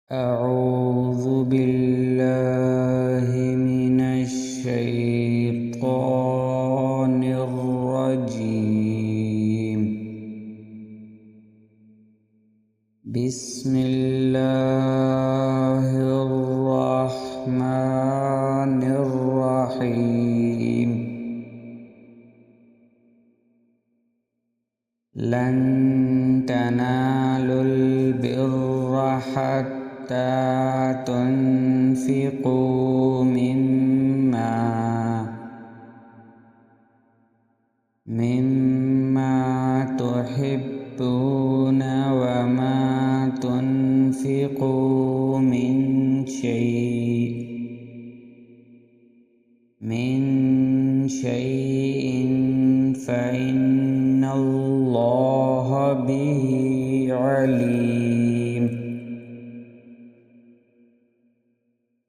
أعوذ بالله من الشيطان الرجيم. بسم الله الرحمن الرحيم. لن تنالوا البر حتى تنفقوا مما تحبون وما تنفقوا من شيء فإن الله به عليم.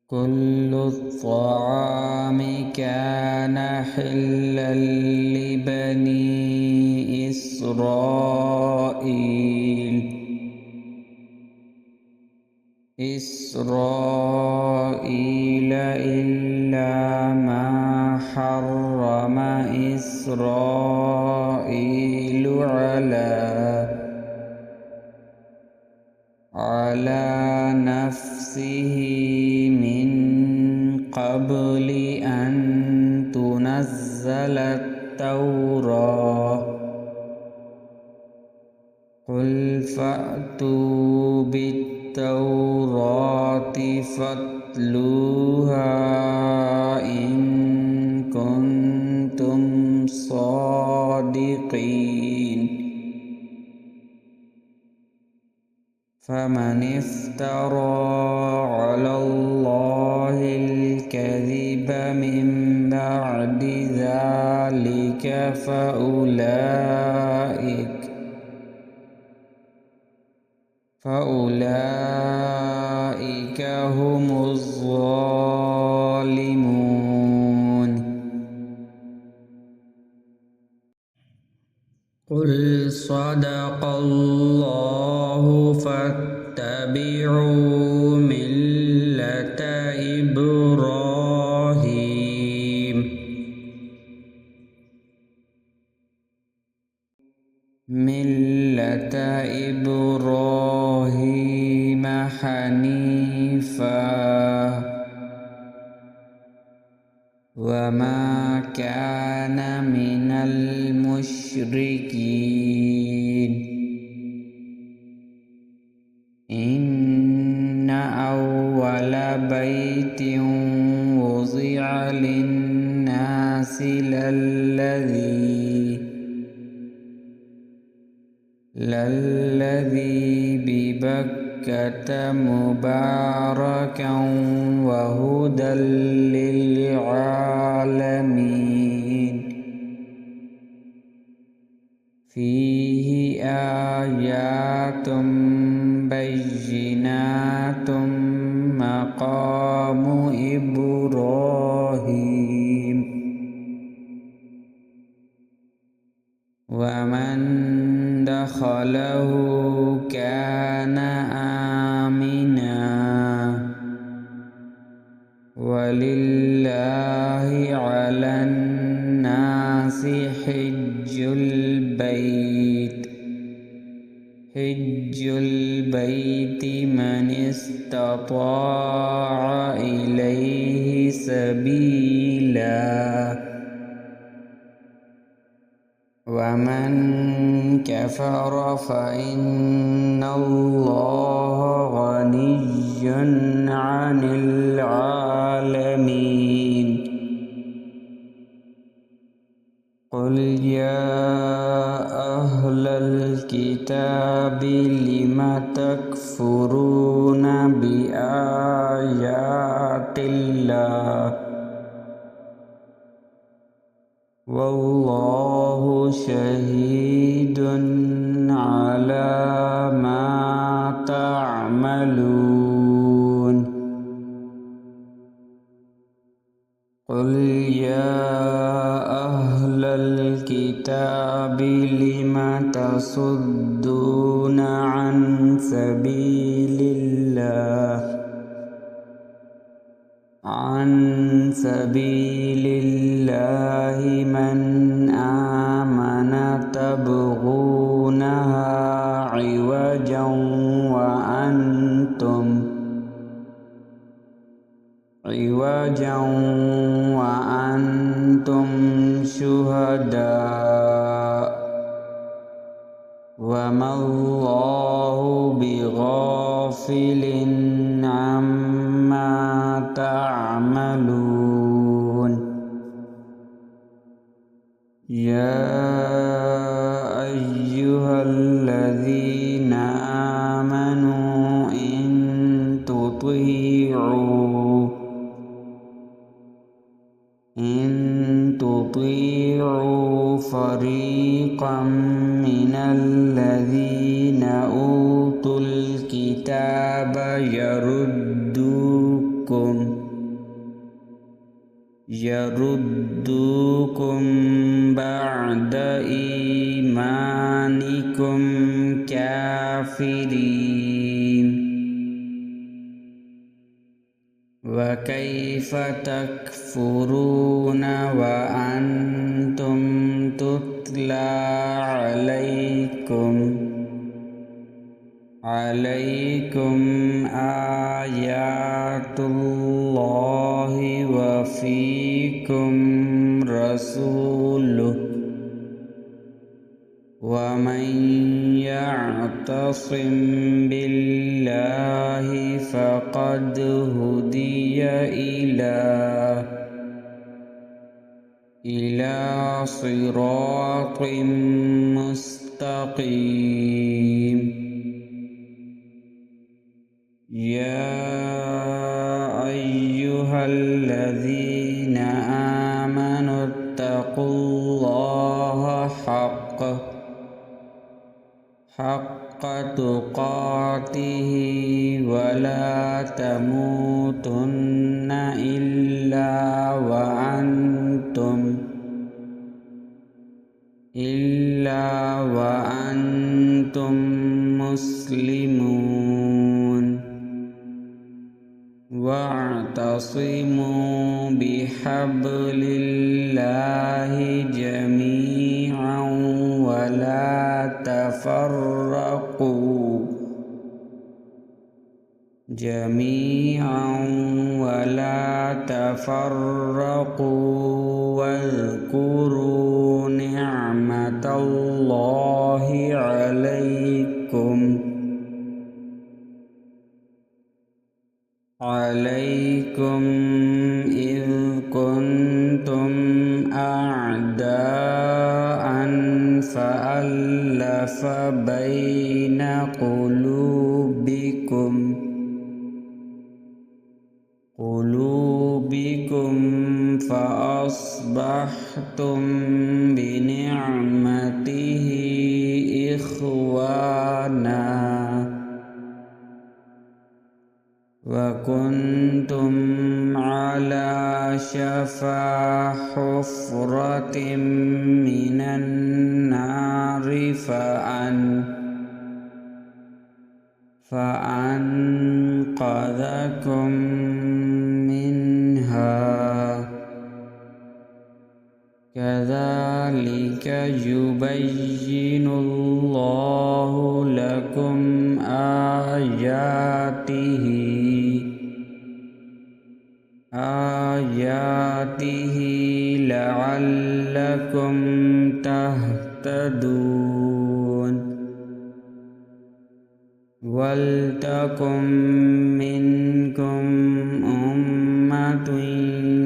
كل الطعام كان حلا لبني إسرائيل إلا ما حرم إسرائيل على نفسه من قبل أن تنزل التوراة. قل فأتوا بالتوراة فاتلوها إن كنتم صادقين. فمن افترى على الله الكذب من بعد ذلك فأولئك هم الظالمون. قل صدق الله فاتبعوا ملة إبراهيم حنيفا وما كان من المشركين. إن أول بيت وضع للناس للذي ببكة مباركا وهدى للعالمين. فيه آيات بينات مقام إبراهيم. ومن دخله كان آمنا. ولله على الناس حج البيت من استطاع إليه سبيلا. ومن كفر فإن الله غني عن العالمين. قل يا أهل الكتاب لم تكفرون بآيات الله والله شهيد على ما تعملون. قل يا أهل الكتاب لم تصدون عن سبيل الله عن سبيل الله من آمن تبغونها عوجا وأنتم شهداء وما الله بغافل عما تعملون يا أيها الذين آمنوا إن تطيعوا فريقا من الذين أوتوا الكتاب يردوكم بعد إيمانكم كافرين وكيف تكفرون وأنتم تتلى عليكم آيات الله وفيكم رسوله ومن يعتصم بالله فقد هدي إلى صراط مستقيم يا أيها الذين آمنوا اتقوا الله حق تقاته ولا تموتن إلا وأنتم مسلمون واعتصموا بحبل الله جميعا ولا تفرقوا واذكروا نعمة الله عليكم إذ كنتم أعداء فألف بين قلوبكم فأصبحتم بنعمته إخوانا وكنتم على شفا حفرة من النار فأنقذكم منها كذلك يبين الله لكم آياته لعلكم تهتدون ولتكن منكم أمة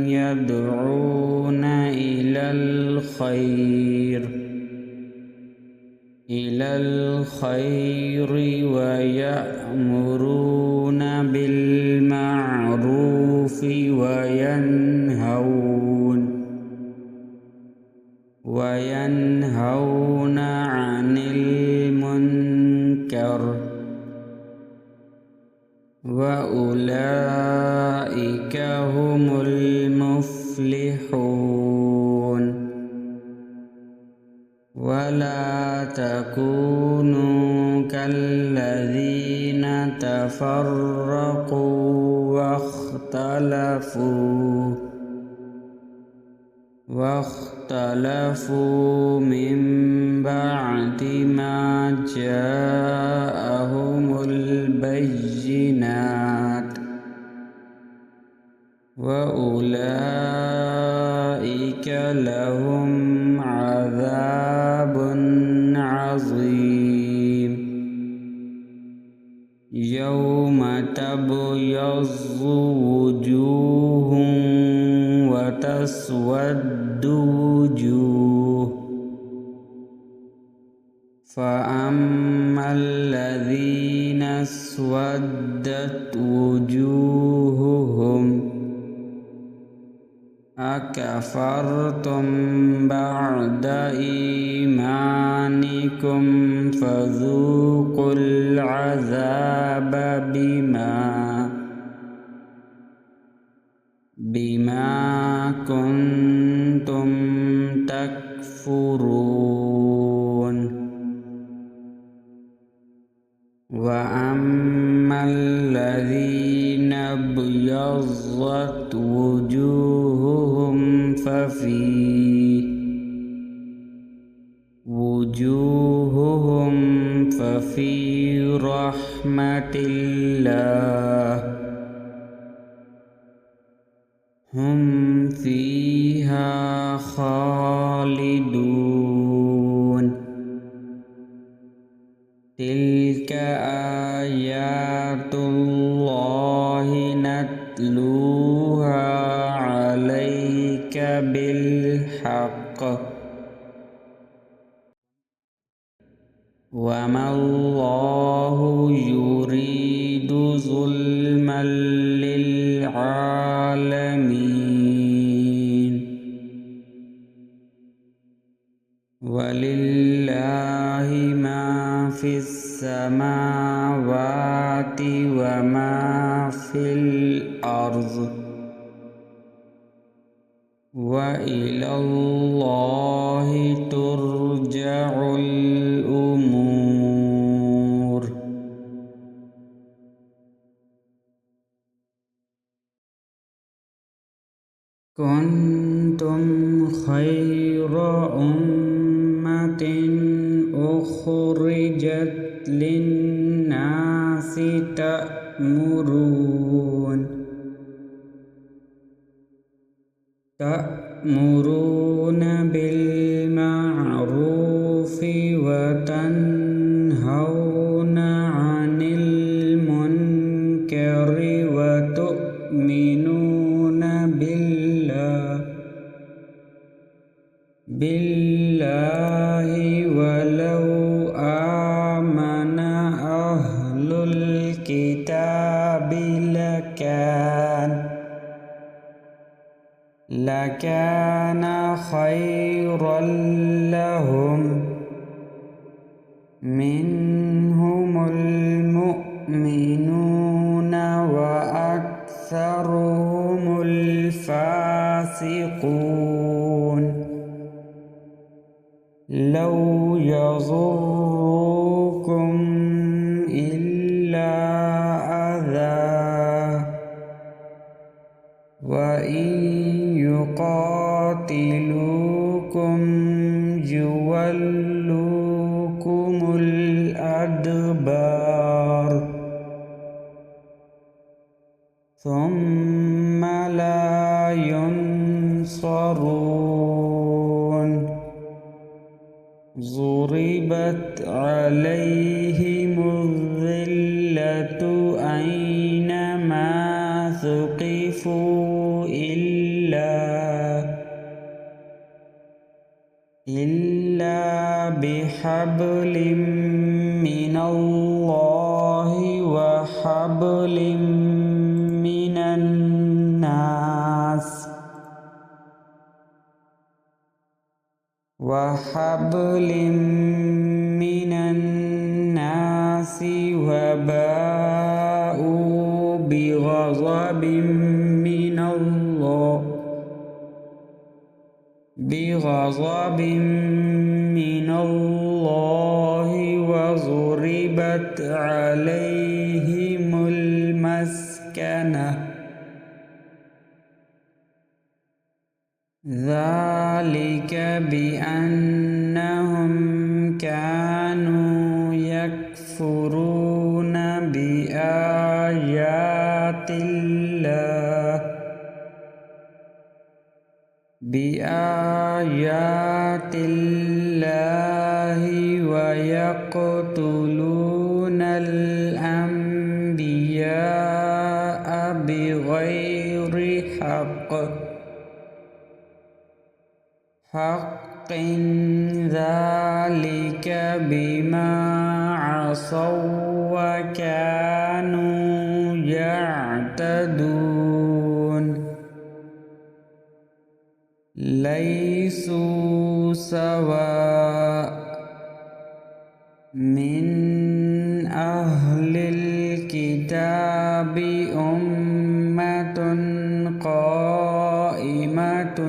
يدعون إلى الخير ويأمرون بالمعروف وينهون عن المنكر وأولئك هم المفلحون ولا تكونوا كالذين تفرقوا واختلفوا واختلفوا من بعد ما جاءهم البينات وأولئك لهم عذاب عظيم يوم تبيض وجوه وتسود وجوه فأما الذين اسودت وجوههم أكفرتم بعد إيمانكم فذوقوا العذاب بما كنتم تكفرون وأما الذين ابيضت وجوههم ففي رحمة الله هم فيها خالدون تلك آيات الله نتلوها عليك بالحق وما الله يريد ظلما للعالمين ولله ما في السماوات وما في الأرض وإلى الله ترجع الأمور كنتم خير أمة أخرجت للناس تأمرون بالمعروف وتنهون عن المنكر وتؤمنون بالله ولو آمن أهل الكتاب لكان خيرا لهم منهم المؤمنون وأكثرهم الفاسقون لو يضروكم إلا أذى وإن يقاتلوكم يولوكم الأدبار ثم لا ينصرون ضربت عليهم الذلة أينما ثقفوا إلا بحبل من الله وحبل من الناس وباءوا بغضب من الله وضربت عليهم المسكنة ذلك بأنهم كانوا يكفرون بآيات الله ويقتلون الأنبياء بغير حق ذلك بما عصوا وكانوا يعتدون ليسوا سواء من أهل الكتاب أمة قائمة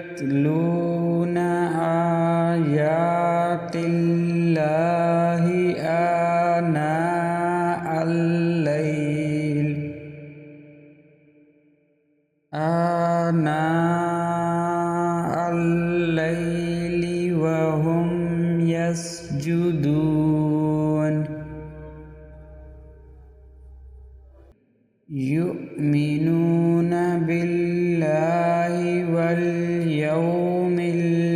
يتلون آيات الله آناء الليل وهم يسجدون يؤمنون بالله واليوم الآخر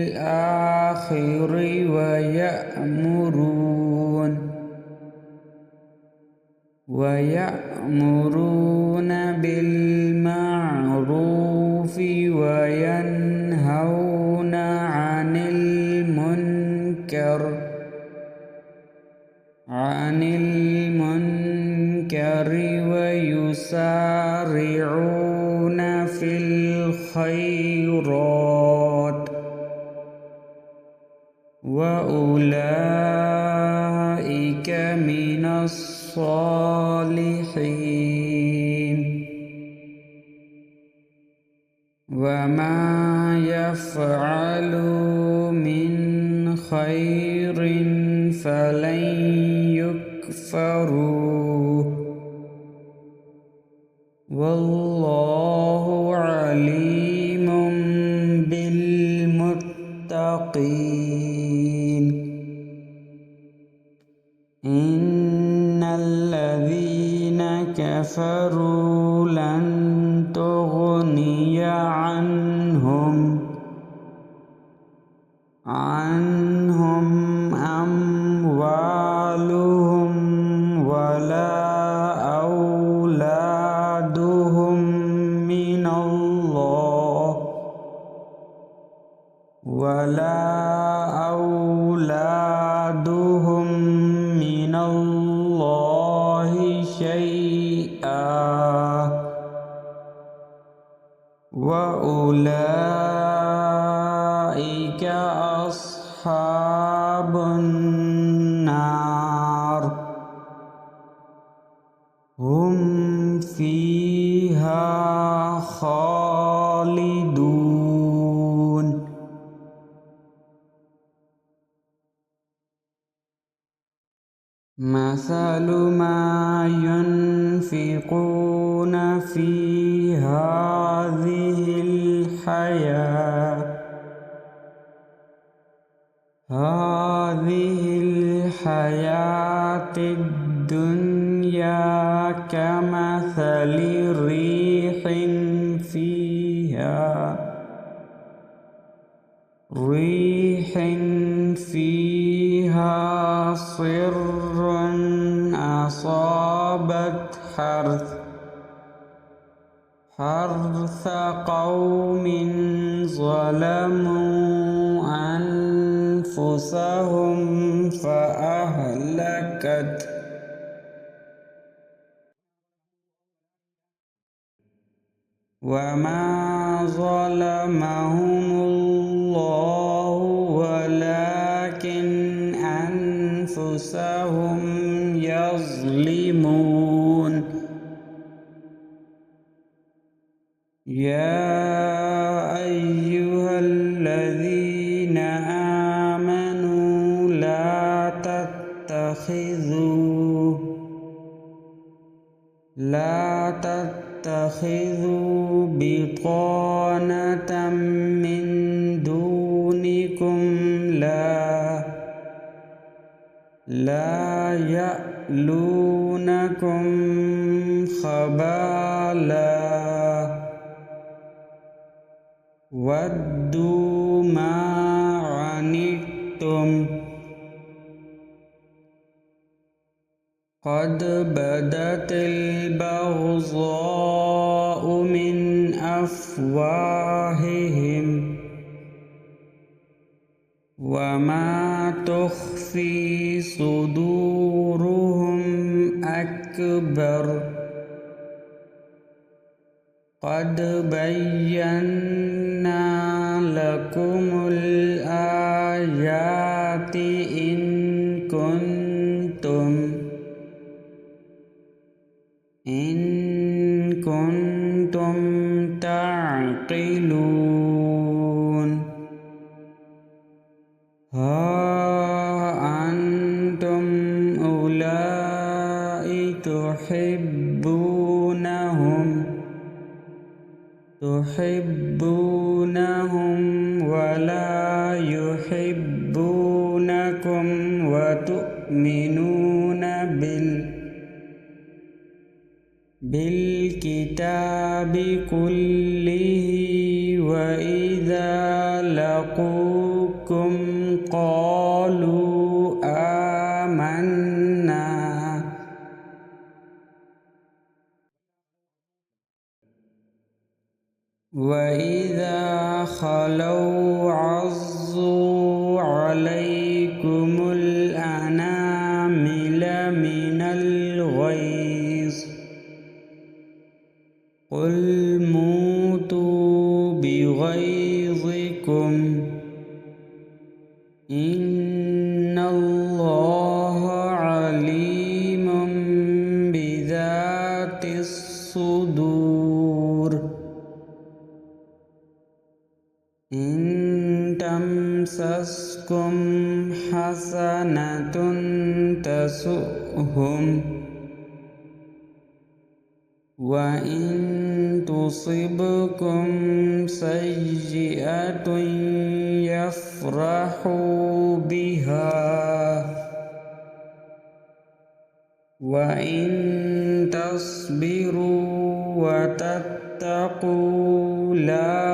ويأمرون بالمعروف وينهون عن المنكر ويسارعون في الخيرات وأولئك من الصالحين وما يفعلوا من خير فلن يكفروه والله عليم بالمتقين إن الذين كفروا لن تغني عنهم أموالهم ولا أولادهم من الله شيئا وأولئك أصحاب النار هم فيها خالدون مثل ما ينفقون في هذه الحياة الدنيا كمثل ريح فيها صر أصابت حرث قوم ظلموا أنفسهم فأهلكت وما ظلمهم الله ولكن أنفسهم يظلمون يا أيها الذين آمنوا لا تتخذوا لا تتخذوا بطانة من دونكم لا يألونكم خبالا ودوا ما عنتم قد بدت البغضاء من أفواههم وما تخفي صدورهم أكبر قد بينا لكم الآيات إن كنتم تعقلون ها أنتم أولئك تحبونهم ولا يحبونكم وتؤمنون بالكتاب كله وإذا لقوكم قالوا آمنا وإذا خلوا عضوا عليكم الأنامل من الغيظ قل موتوا بغيظكم إن الله عليم بذات الصدور إن تمسسكم حسنة تسؤهم وإن تصبكم سيئة يفرحوا بها وإن تصبروا وتتقوا لا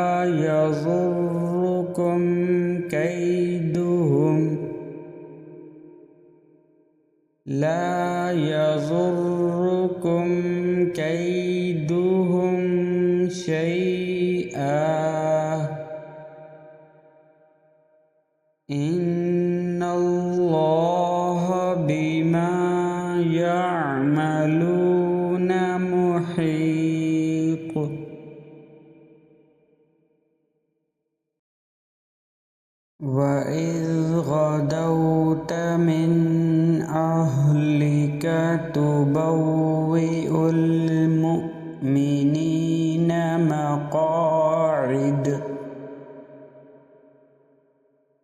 يضركم كيدهم شيئا إن الله بما يعملون محيط وإذ غدوت من أهلك تبوئ المؤمنين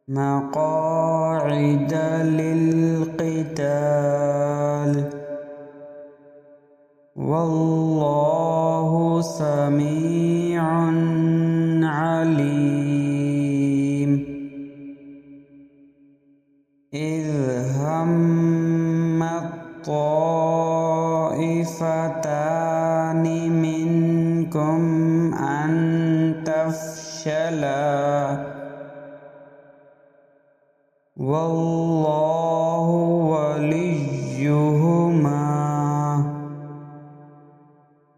مقاعد للقتال والله سميع عليم إذ هم الطائفتان منكم أن تفشلا والله وليهما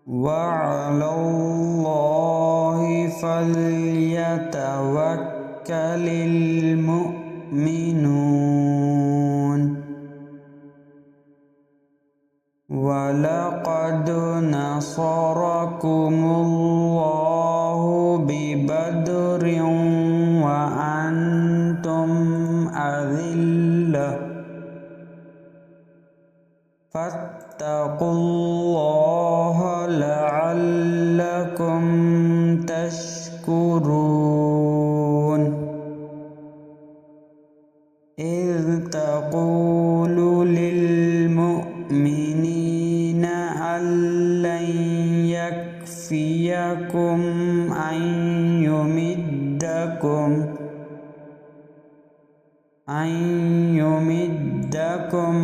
وعلى الله فليتوكل المؤمنون ولقد نصركم الله ببدر وأنتم أذلة فاتقوا الله لعلكم تشكرون إذ تقول للمؤمنين يمدكم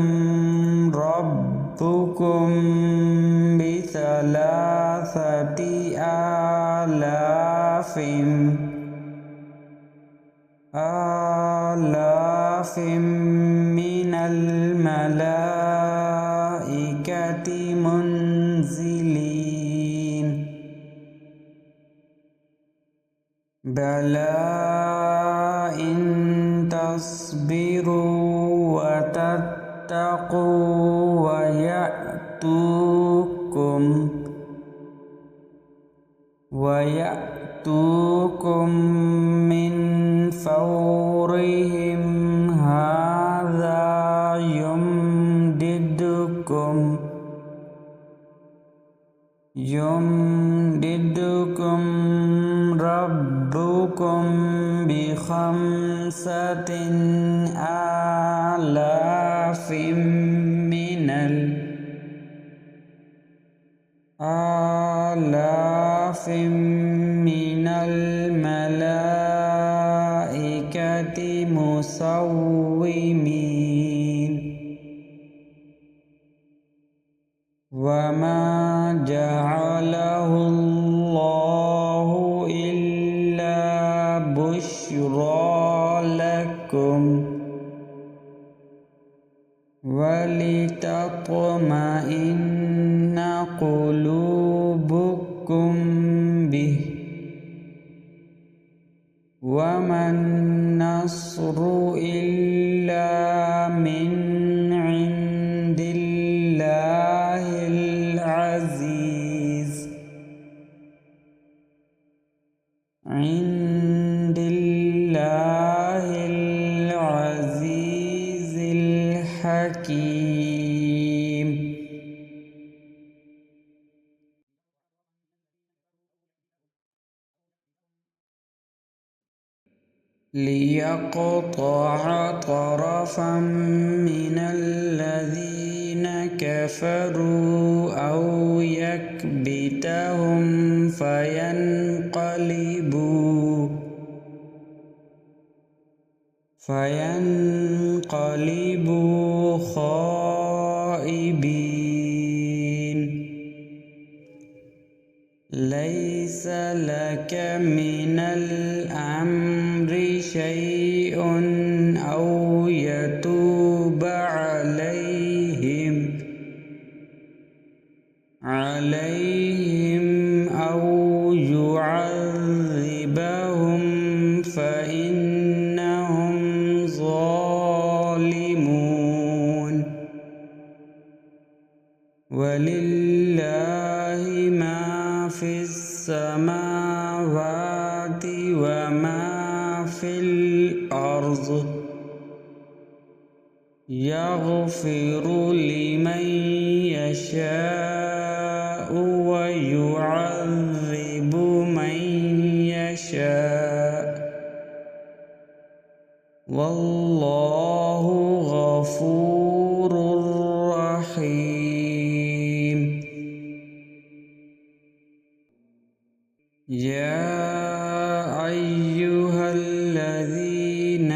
ربكم بثلاثة آلاف من الملائكة منزلين بلى إن تصبروا وتتقوا ويأتوكم من فورهم هذا يمددكم ربكم بخمسة آلاف من الملائكة مسومين وما جعله الله إلا بشرى لكم ولتطمئن قلوبكم به وما النصر إلا من عند الله العزيز الحكيم. ليقطع طرفا من الذين كفروا أو يكبتهم فينقلبوا خائبين. ليس لك من الأمر شيء أو يتوب عليهم أو يعذبهم فإنهم ظالمون. ولله ما في السماوات وما في الأرض يغفر لمن يشاء ويعذب من يشاء والله غفور رحيم. يا أيها الذين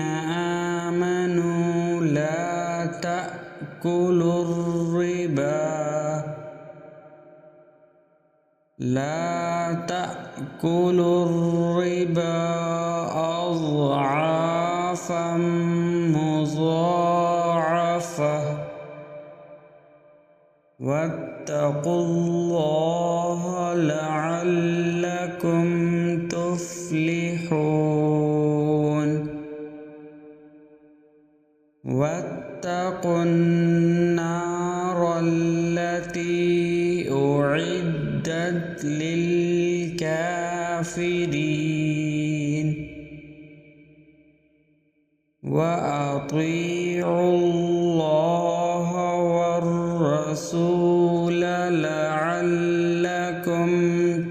آمنوا لا تأكلوا الربا أضعافا مضاعفة واتقوا الله لعلكم تفلحون. واتقوا النار التي أعدت للكافرين. وأطيعوا الله والرسول لعلكم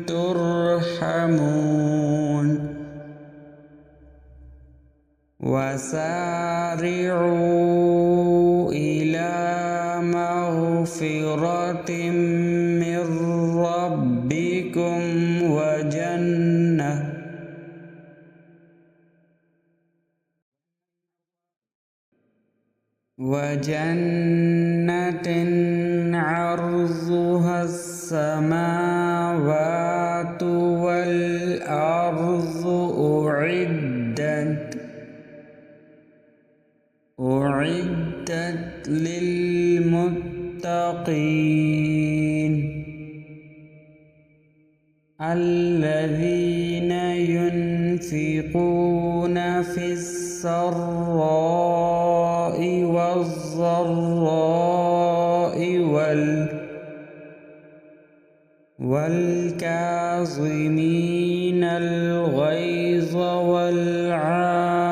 ترحمون. وسارعوا إلى مغفرة من ربكم وجنة عرضها السماوات والأرض أعدت للمتقين الذين ينفقون في السراء والضراء والكاظمين الغيظ والعافين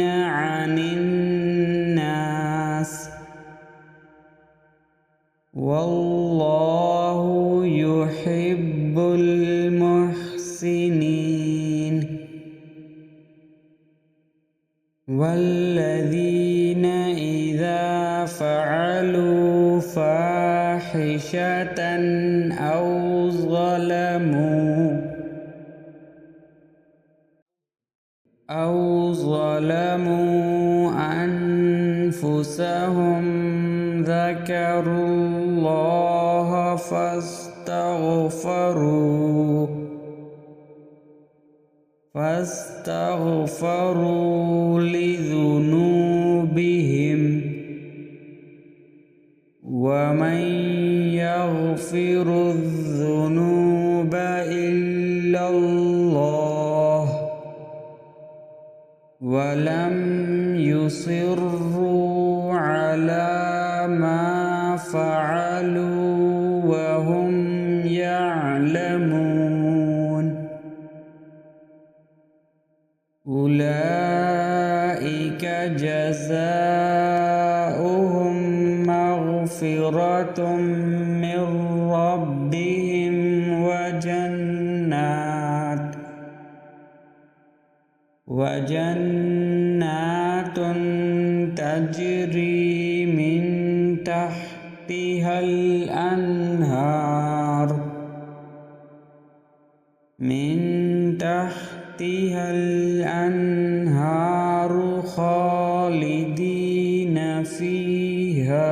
عن الناس والله يحب المحسنين والذين إذا فعلوا فاحشة أو ظلموا أنفسهم ذكروا الله فاستغفروا لذنوبهم ومن يغفر الذنوب إلا الله ولم يصروا على ما فعلوا وهم يعلمون أولئك جزاؤهم مغفرة من ربهم وجنات تجري من تحتها الأنهار خالدين فيها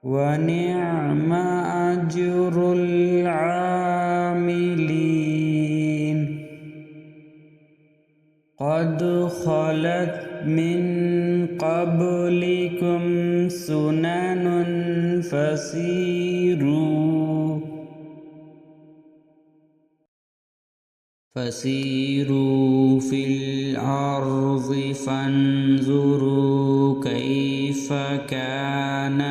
ونعم أجر العاملين قد خلت من قبلكم سنن فسيروا في الأرض فانظروا كيف كان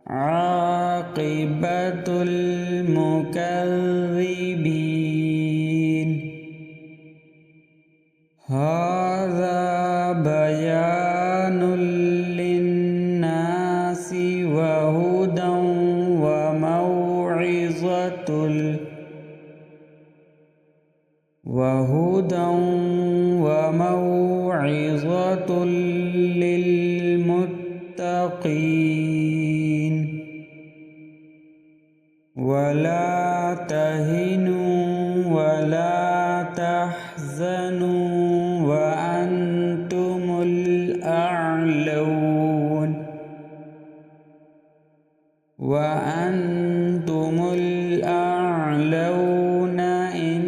عاقبة المكذبين هذا بيان للناس وهدى وموعظة للمتقين ولا تهنوا ولا تحزنوا وأنتم الأعلون إن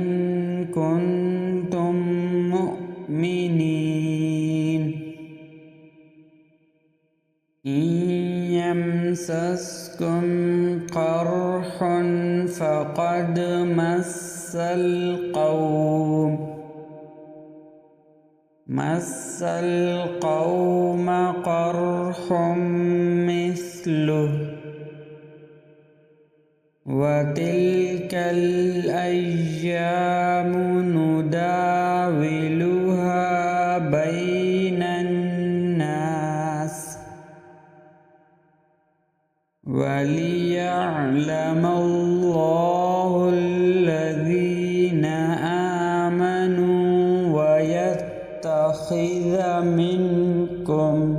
كنتم مؤمنين إن يمسسكم قرح فقد مس القوم قرح مثله وتلك الأيام نداولها بين الناس وليعلم الله الذين آمنوا ويتخذ منكم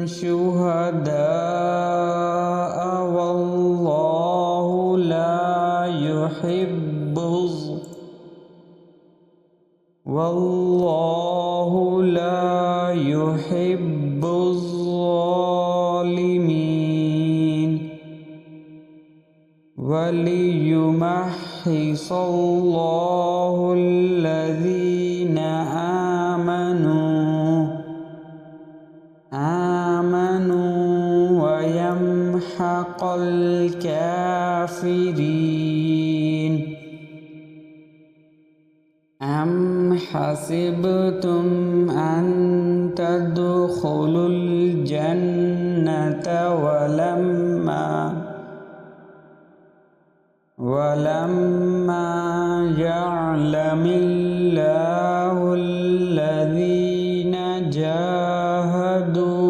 شهداء والله وَلِيُمَحِّصَ اللَّهُ الَّذِينَ آمَنُوا وَيَمْحَقَ الْكَافِرِينَ أَمْ حَسِبْتُمْ أَن تَدْخُلُوا الْجَنَّةَ وَلَمَّا يَعْلَمِ اللَّهُ الَّذِينَ جَاهَدُوا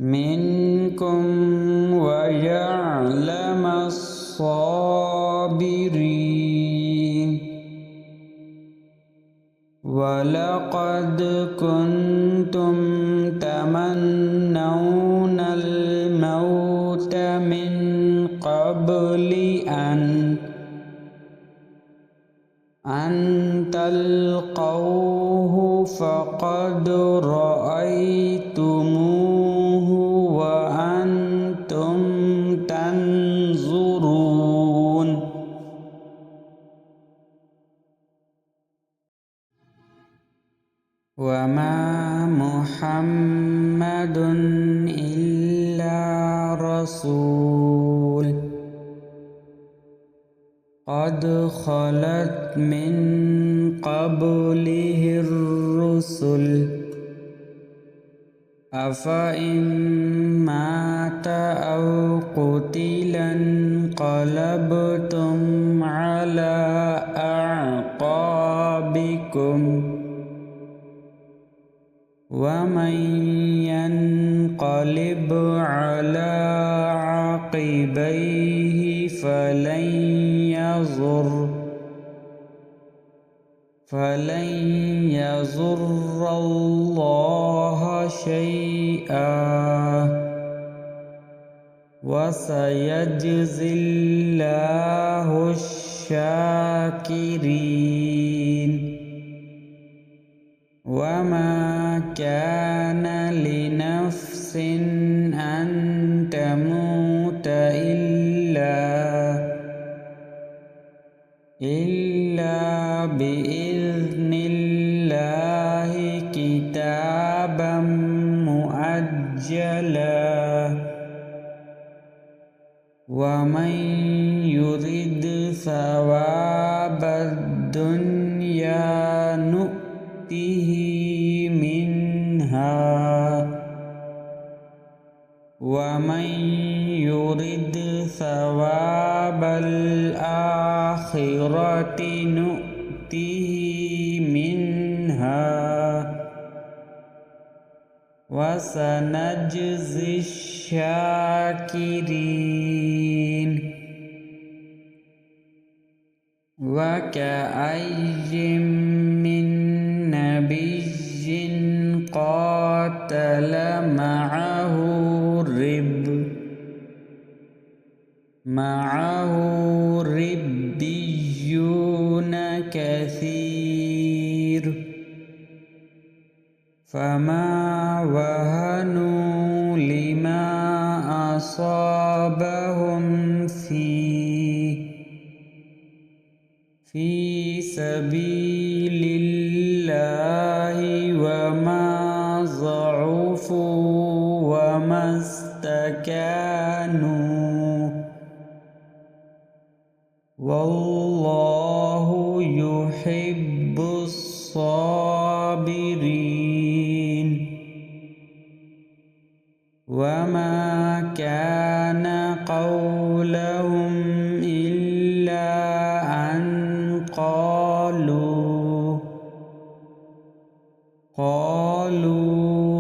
مِنكُمْ وَيَعْلَمَ الصَّابِرِينَ وَلَقَدْ كُنْتُمْ تَمَنَّوْنَ الْمَوْتَ مِنْ قَبْلِ أَنْ تَلْقَوْهُ فَقَدْ رَأَيْتُمُوهُ وَأَنْتُمْ تَنْظُرُونَ وَمَا مُحَمَّدٌ إِلَّا رَسُولٌ قَدْ خَلَتْ مِنْ قَبْلِهِ الرُّسُلُ أَفَإِنْ مَاتَ أَوْ قُتِلَ انقَلَبْتُمْ عَلَى أَعْقَابِكُمْ وَمَنْ يَنْقَلِبْ عَلَى عَقِبَيْهِ فَلَنْ يَضُرَّ اللَّهَ شَيْئًا وَسَيَجْزِي اللَّهُ الشَّاكِرِينَ وَمَا كَانَ لِنَفْسٍ أَن تَمُوتَ إِلَّا بِإِذْنِ اللَّهِ كِتَابًا مُؤَجَّلًا وَمَنْ يُرِدْ ثَوَابَ الدُّنْيَا نُؤْتِهِ مِنْهَا وَمَنْ يُرِدْ ثَوَابَ الْآخِرَةِ نُؤْتِهِ مِنْهَا وَسَنَجْزِي الشَّاكِرِينَ وَكَأَيٍّ مِّن نَّبِيٍّ قَاتَلَ معه رِبِّيُّونَ كَثِيرٌ فَمَا وَهَنُوا لِمَا أَصَابَهُمْ في سبيل الله وما ضعفوا وما استكانوا والله يحب الصابرين وما كان قولهم إلا أن قالوا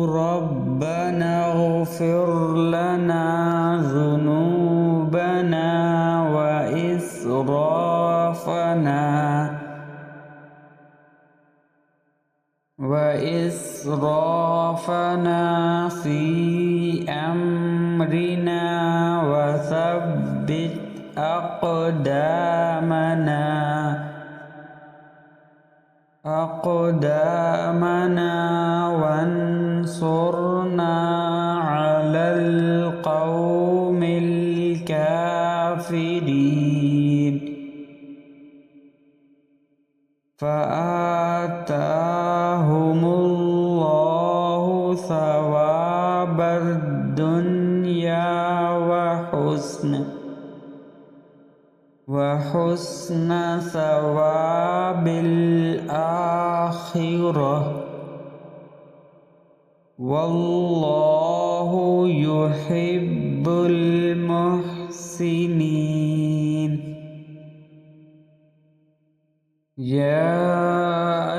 ربنا اغفر لنا ذنوبنا وإسرافنا في أمرنا وثبت أقدامنا وانصرنا على القوم فآتاهم الله ثواب الدنيا وحسن ثواب الآخرة والله يحب المحسنين يا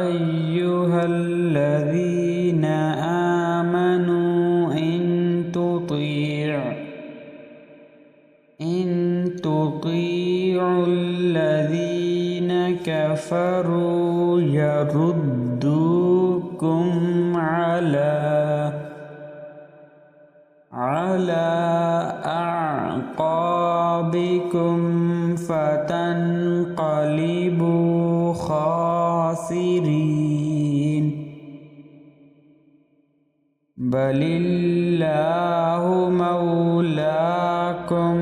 أيها الذين آمنوا إن تطيعوا الذين كفروا يردوكم على أعقابكم فتنقلبوا خاسرين بل الله مولاكم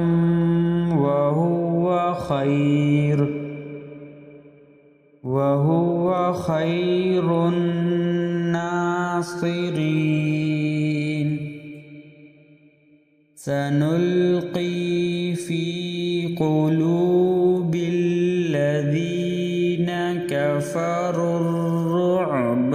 وهو خير الناصرين سنلقي في قلوب الذين كفروا الرعب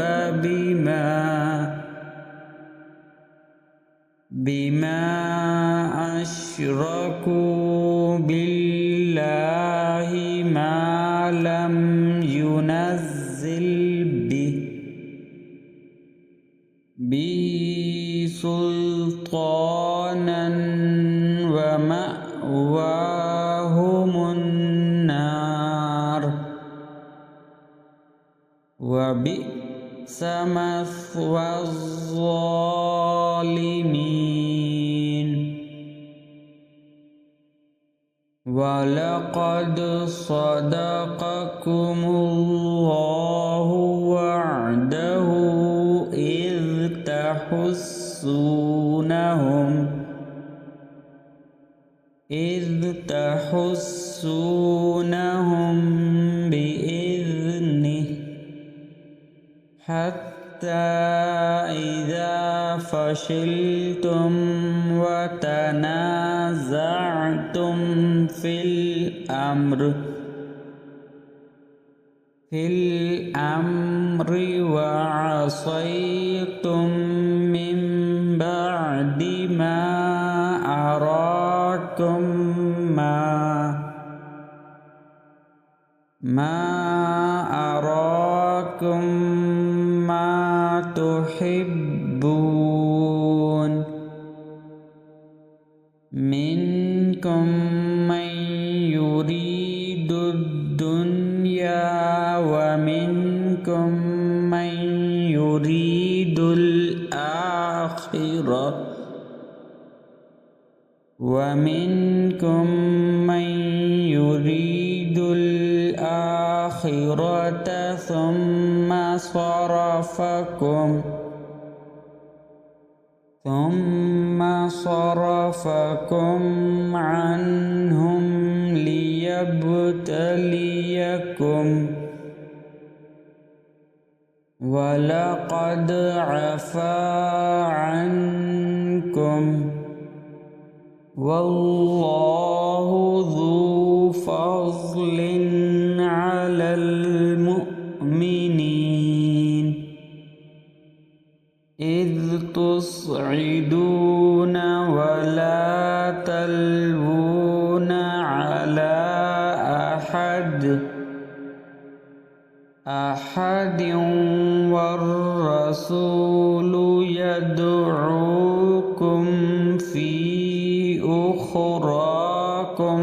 بما أشركوا بالله ما لم ينزل به سلطانا ومأواهم النار وبئس مثوى الظالمين ولقد صدقكم الله وعده إذ تحسونهم بإذنه حتى إذا فشلتم وتنازعتم في الأمر وعصيتم من بعد ما أراكم ما تحبون منكم من يريد الدنيا ومنكم من يريد الآخرة ثم صرفكم عنهم ليبتليكم ولقد عفا عنكم والله ذو فضل على المؤمنين إذ تصعدون ولا تلوون على أحد والرسول يدعوكم في أخراكم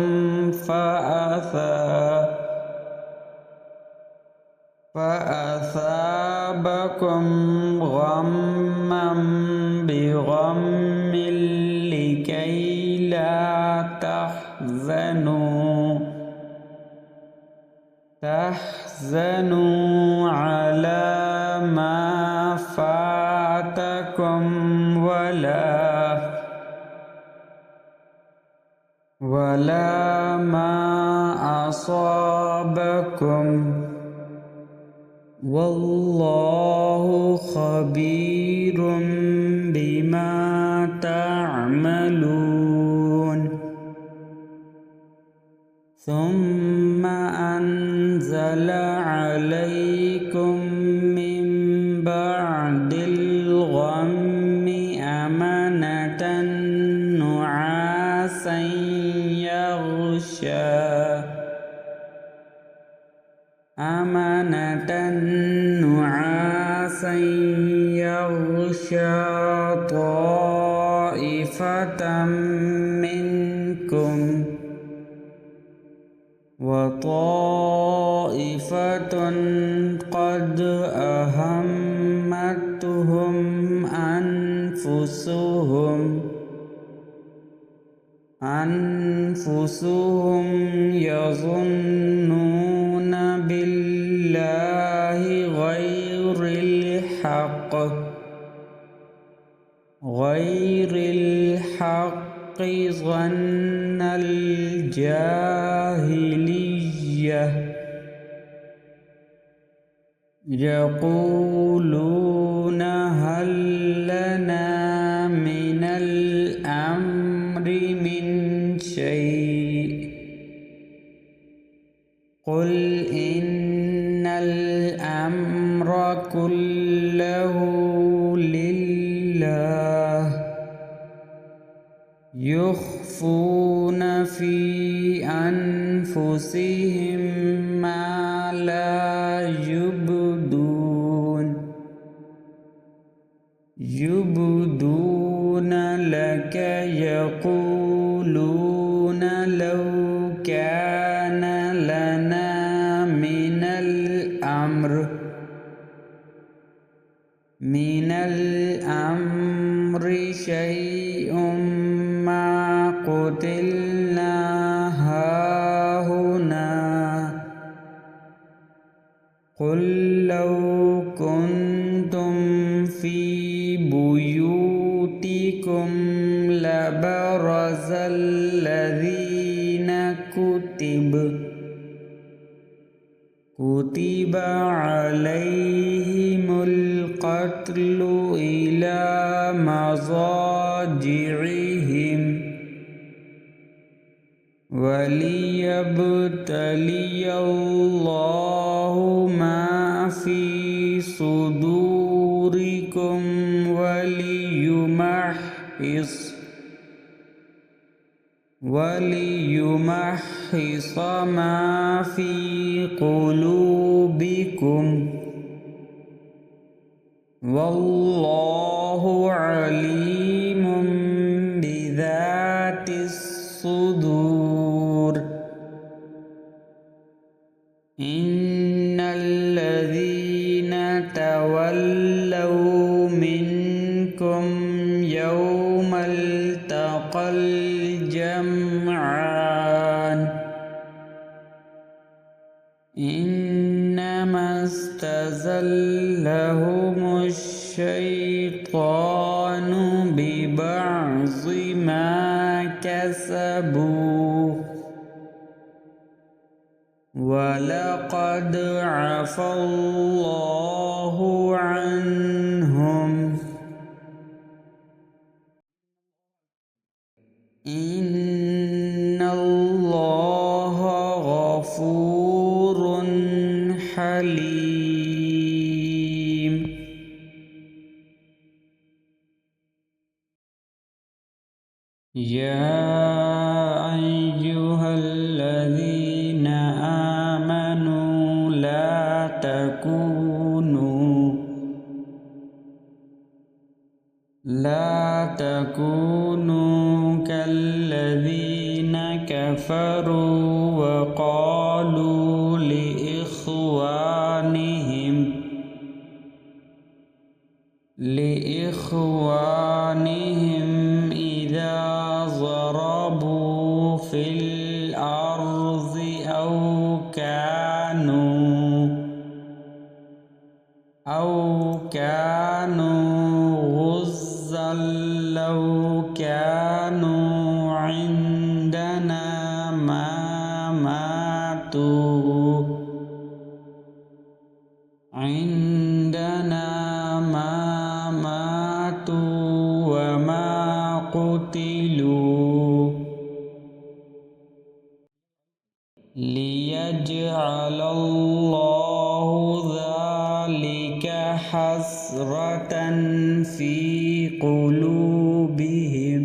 فأثابكم غما بغم لكي لا تحزنوا على ما فاتكم ولا ما أصابكم والله خبير بما تعملون ثم أنزل عليكم من بعد الغم أمنة نعاسا يغشى طائفة منكم وطائفة قد أهمتهم أنفسهم يظنون بالله غير الحق ظن الجاهلية يقولون هل لنا من الأمر من شيء قل إن الأمر كله لله يخفون في أنفسهم ما لا يبدون لك يقولون لو كان لنا من الأمر شيء ما قتلنا هاهنا قل لو كنتم في بيوتكم لبرز الذين كتب عليهم القتل إلى مضاجعهم وليبتلي الله ما في صدوركم وليمحص ما في قلوبكم والله عليم بذات الصدور إن الذين تولوا منكم يوم التقى الجمعان إنما استزلهم الشيطان ببعض ما كسبوا ولقد عفا الله عنهم إن الله غفور حليم يا أيها الذين آمنوا لا تكونوا كالذين كفروا وقالوا لإخوانهم إذا ضربوا في الأرض أو كانوا غزا لو كانوا عندنا ما ماتوا ماتوا وما قتلوا ليجعل الله ذلك حسرة في قلوبهم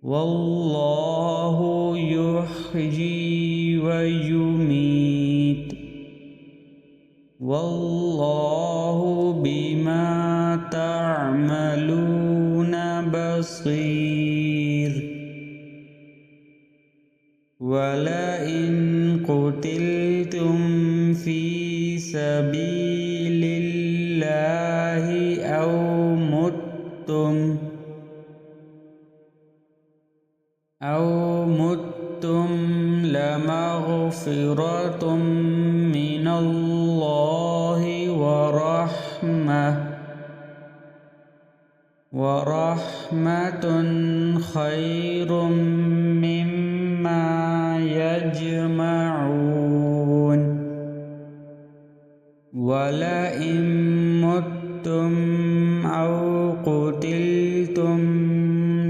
والله يحيي ويميت والله بما تعملون بصير ولئن قتلتم في سبيل الله أو متم لمغفرة من الله ورحمة خير مما يجمعون ولئن متم أو قتلتم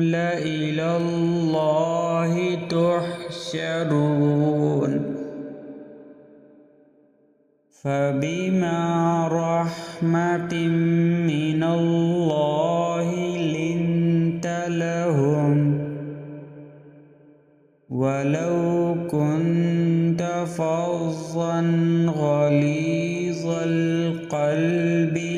لإلى الله تحشرون فبما رحمة من الله لنت لهم ولو كنت فظا غليظ القلب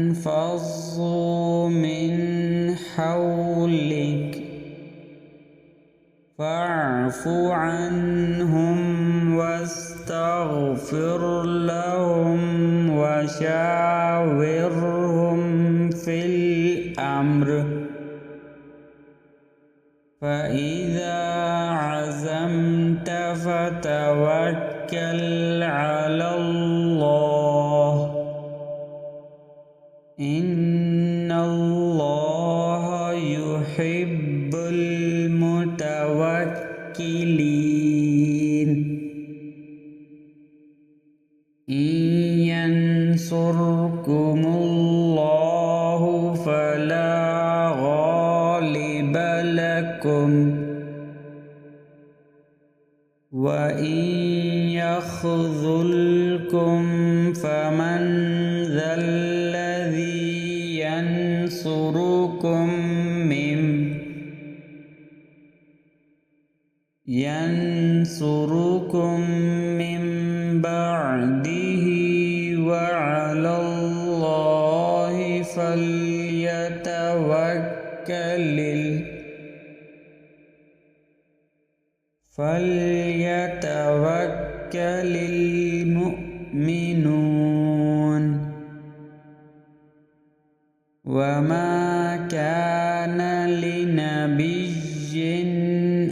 لانفضوا من حولك فاعف عنهم واستغفر لهم وشاورهم في الأمر فإذا عزمت فتوكل على الله إن الله يحب المتوكلين إن ينصركم الله فلا غالب لكم وإن يخذلكم فمن ذا الذي ينصركم من بعده وعلى الله فليتوكل المؤمنون وما كان لنبي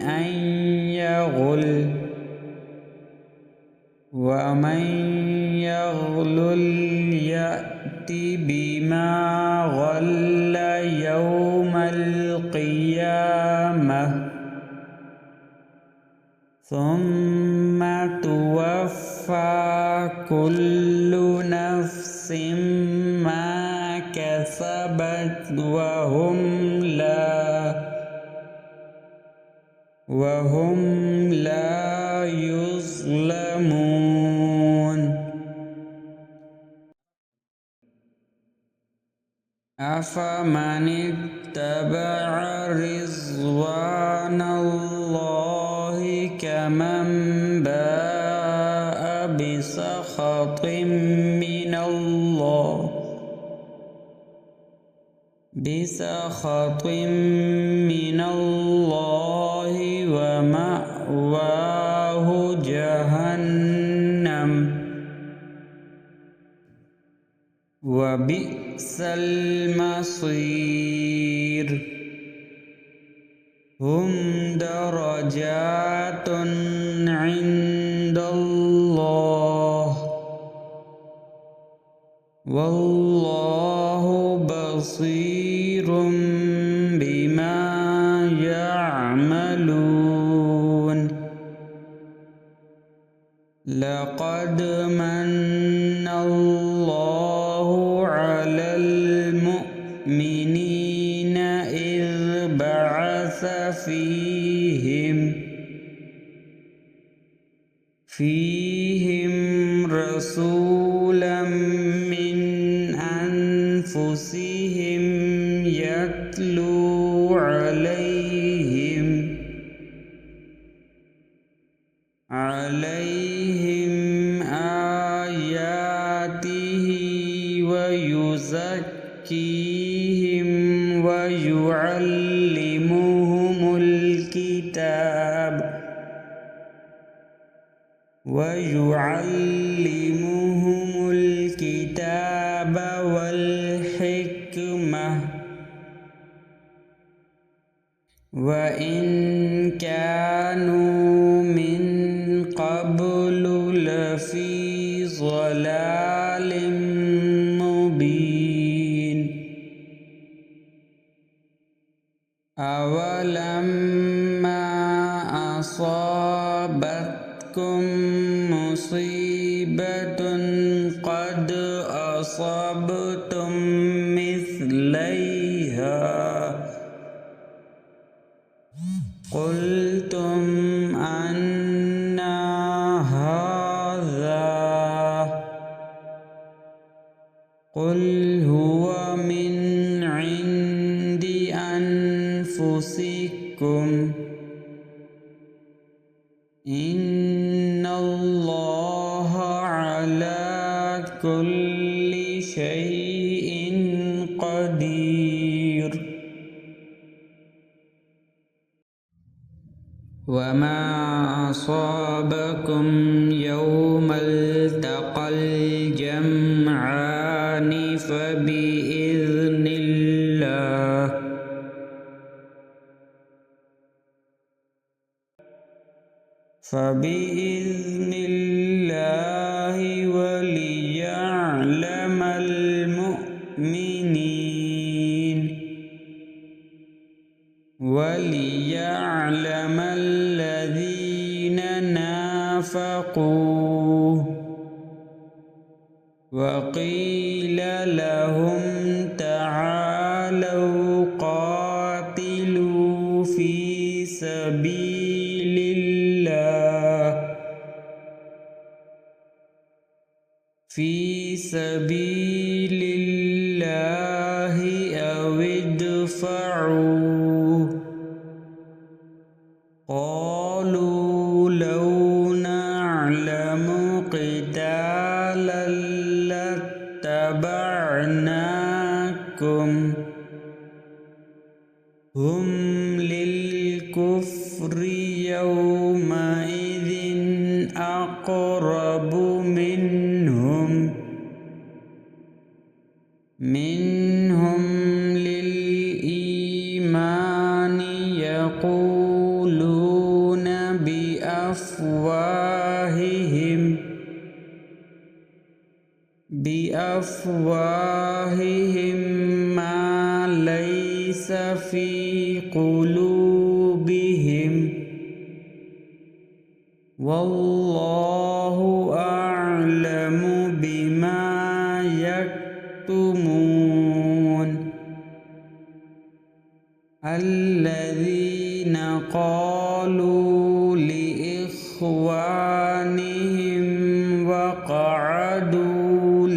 أن يغل ومن يغلل يأت بما غل يوم القيامة ثم توفى كل نفس ما كسبت وهم لا يظلمون أفمن اتبع رضوان الله كمن باء بسخط من الله ومأواه جهنم وبئس المصير هم درجات عند الله والله بصير بما يعملون لقد من الله على المؤمنين إذ بعث فيهم رسولا من أنفسهم يتلو عليهم آياته ويزكيهم ويعلمهم الكتاب والحكمة وإن كانوا من قبل لفي ضلال مبين أولما أصابتكم مصيبة قد أصبتم مثليها قلتم أنى هذا قل هو من عند أنفسكم إن الله على كل شيء قدير وما أصابكم يوم التقى الجمعان فبإذن الله وليعلم الذين نافقوا وقيل لهم تعالوا قاتلوا في سبيل الله أو ادفعوا قالوا لو نعلم قتالا لاتبعناكم هم للكفر يومئذ أقرب منهم للإيمان يقولون بأفواههم ما ليس في قلوبهم والله أعلم بما يكتمون الذين قالوا لإخوانهم وقعدوا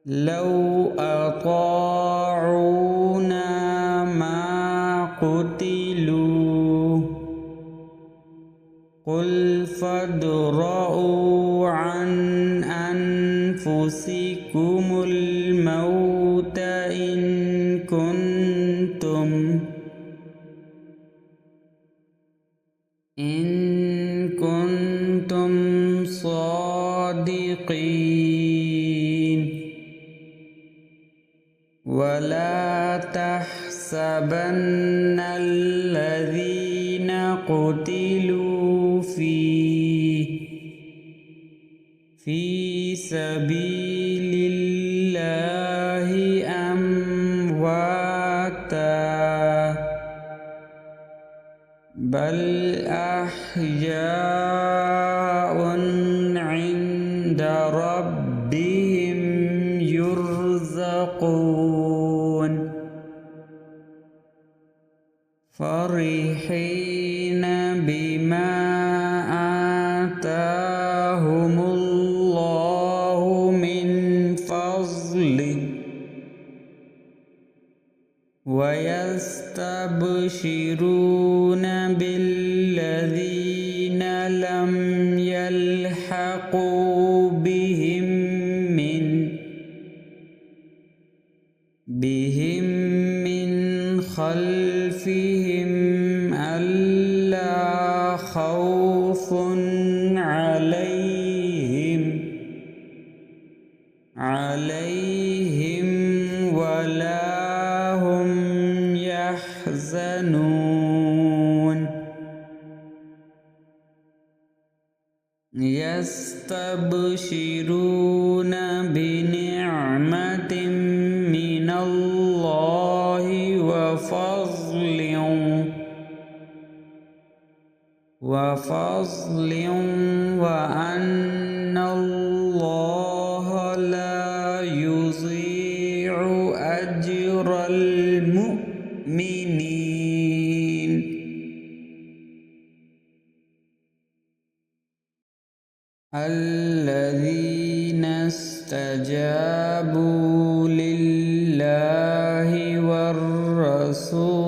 لو أطاعونا ما قتلوا قل فادرءوا عن أنفسكم الموت إن كنتم صادقين ولا تحسبن الذين قتلوا في سبيل الله أمواتا بل أحياء عند ربهم يرزقون فرحين بما آتاهم الله من فضله ويستبشرون بالذين لم يلحقوا بهم من خلفهم ألا خوف عليهم ولا هم يحزنون يستبشرون بنعمة من الله وفضل وأن الله لا يضيع أجر المؤمنين الذين استجابوا لله والرسول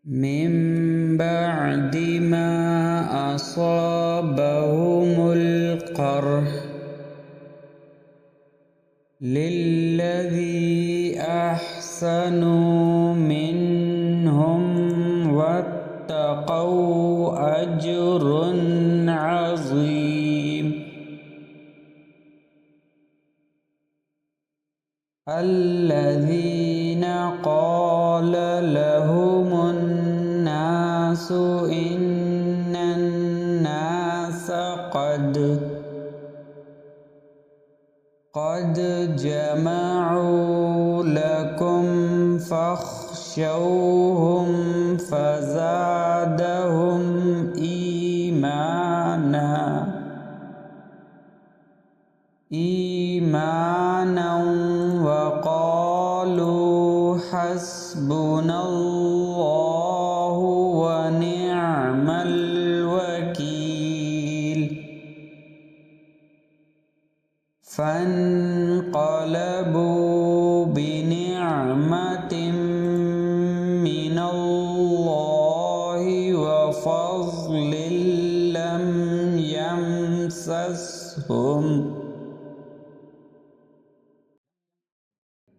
من بعد ما أصابهم القرح للذي أحسنوا منهم واتقوا أجر عظيم الذين قال لهم الناس إن الناس قد جمعوا لكم فاخشوهم فزادهم إيمانا وقالوا حسبنا الله ونعم الوكيل فانقلبوا بنعمة من الله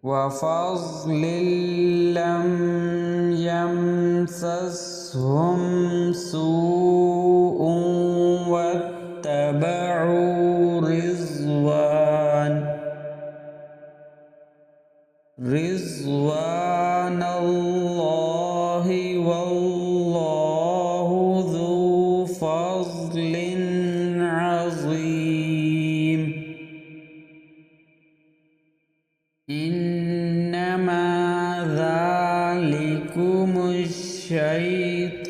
وفضل لم يمسسهم سوء واتبعوا رضوان الله والله ذو فضل عظيم إنما ذلكم الشيطان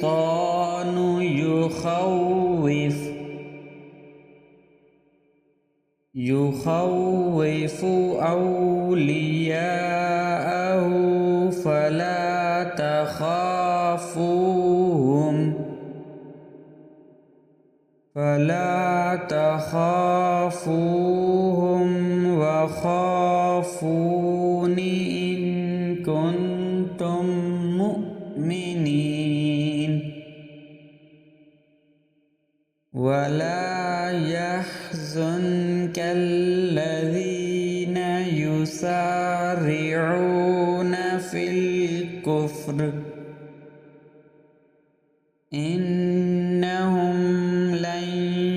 يخوف أولياءه فلا تخافوهم وخافون إن كنتم مؤمنين ولا يحزنك الذين يسارعون في الكفر إنهم لن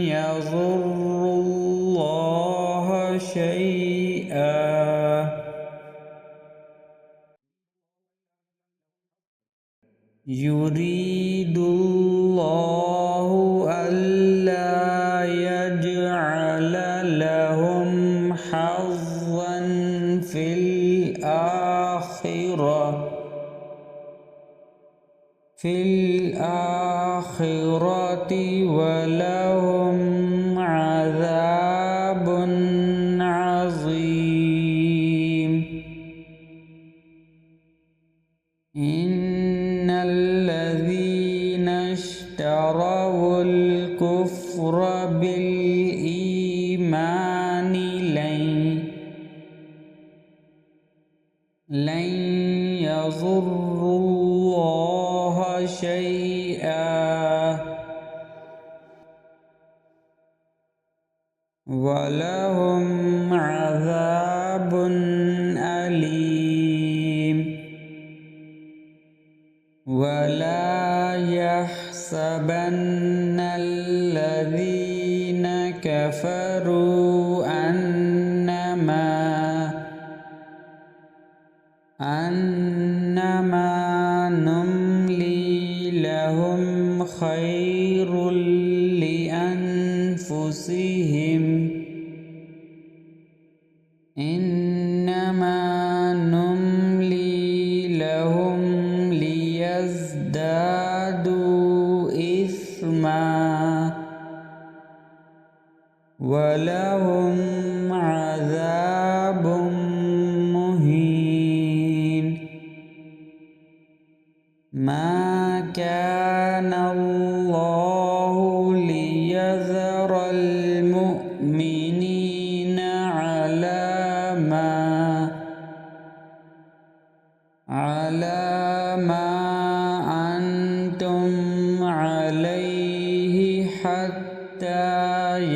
يضروا الله شيئا يريد الله ألا يجعل لهم حظا في الآخرة في الآخرة ولهم عذاب عظيم. إن الذين اشتروا الكفر بالإيمان لن يضروا الله شيئا ولهم عذاب أليم. ولا يحسبن الذين كفروا أنما نملي لهم خير لأنفسهم إنما نملي لهم ليزدادوا إثما ولهم عذاب مهين. ما كان الله ليذر المؤمنين على ما أنتم عليه حتى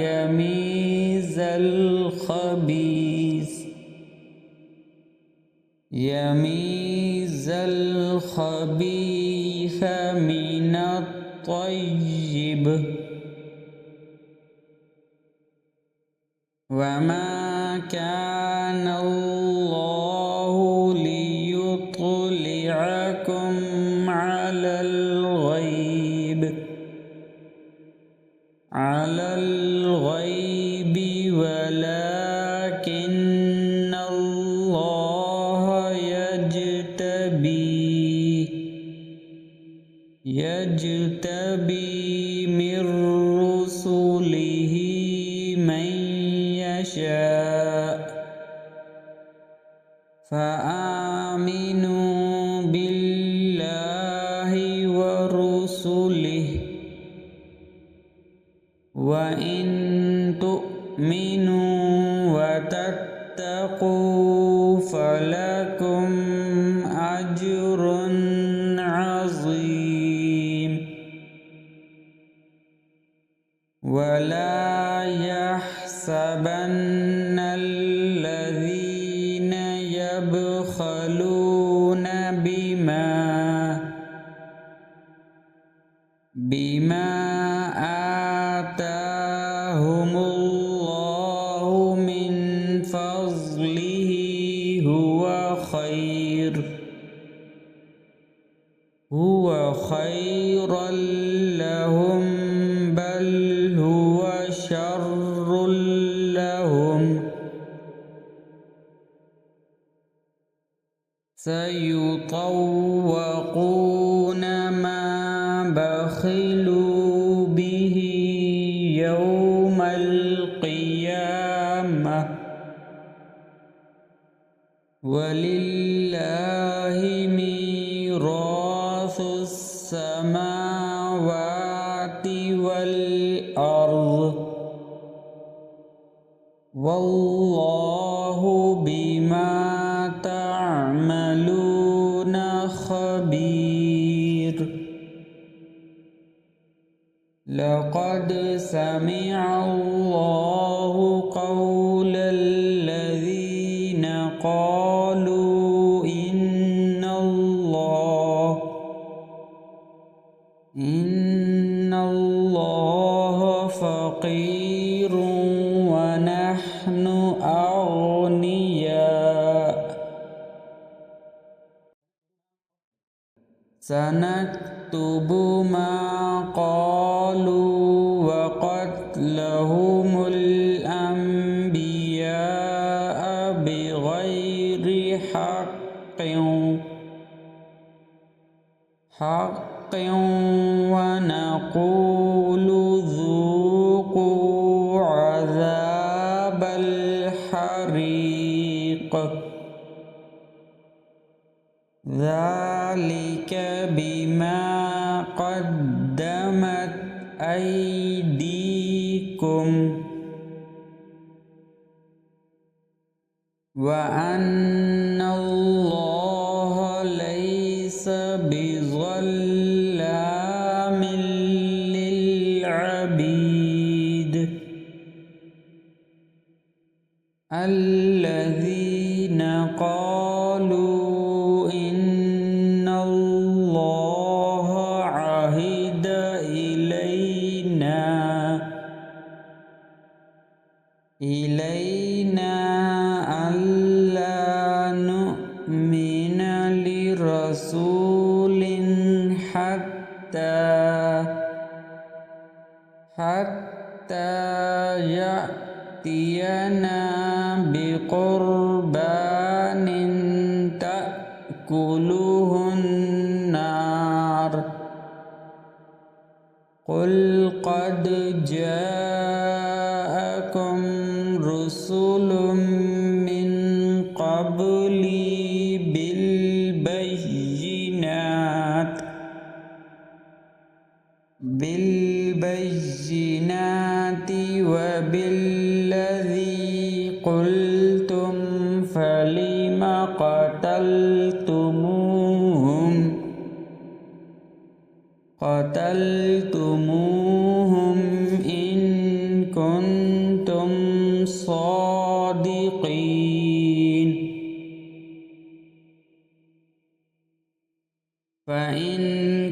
يميز الخبيث من الطيب. وما كان الله ليطلعكم على الغيب ولكن الله يجتبي من رسله من يشاء. فآمنوا بالله ورسله وإن تؤمنوا وتتقوا فلكم أجر عظيم. ولا يحسبن الذين يبخلون بما آتاهم الله من فضله هو خيرا لهم بل هو شر لهم. سيطوقون ما بخلوا به يوم القيامة ولله ميراث السماوات والأرض والله بما تعملون خبير. لقد سمع الله قول الذين قالوا إن الله فقير ونحن أغنياء. سنكتب ما قالوا وقتلهم الأنبياء بغير حق ونقول ذوقوا عذاب الحريق ذلك بما قدمت أيديكم وأن الله ليس بظلام للعبيد الذين قالوا إن الله عهد إلينا ألا نؤمن لرسول حتى يأتينا بقربان تأكله النار قل قد جاءكم رسل من قبلي بالبينات وبالذي قلتم فلم قتلتموهم إن كنتم صادقين فإن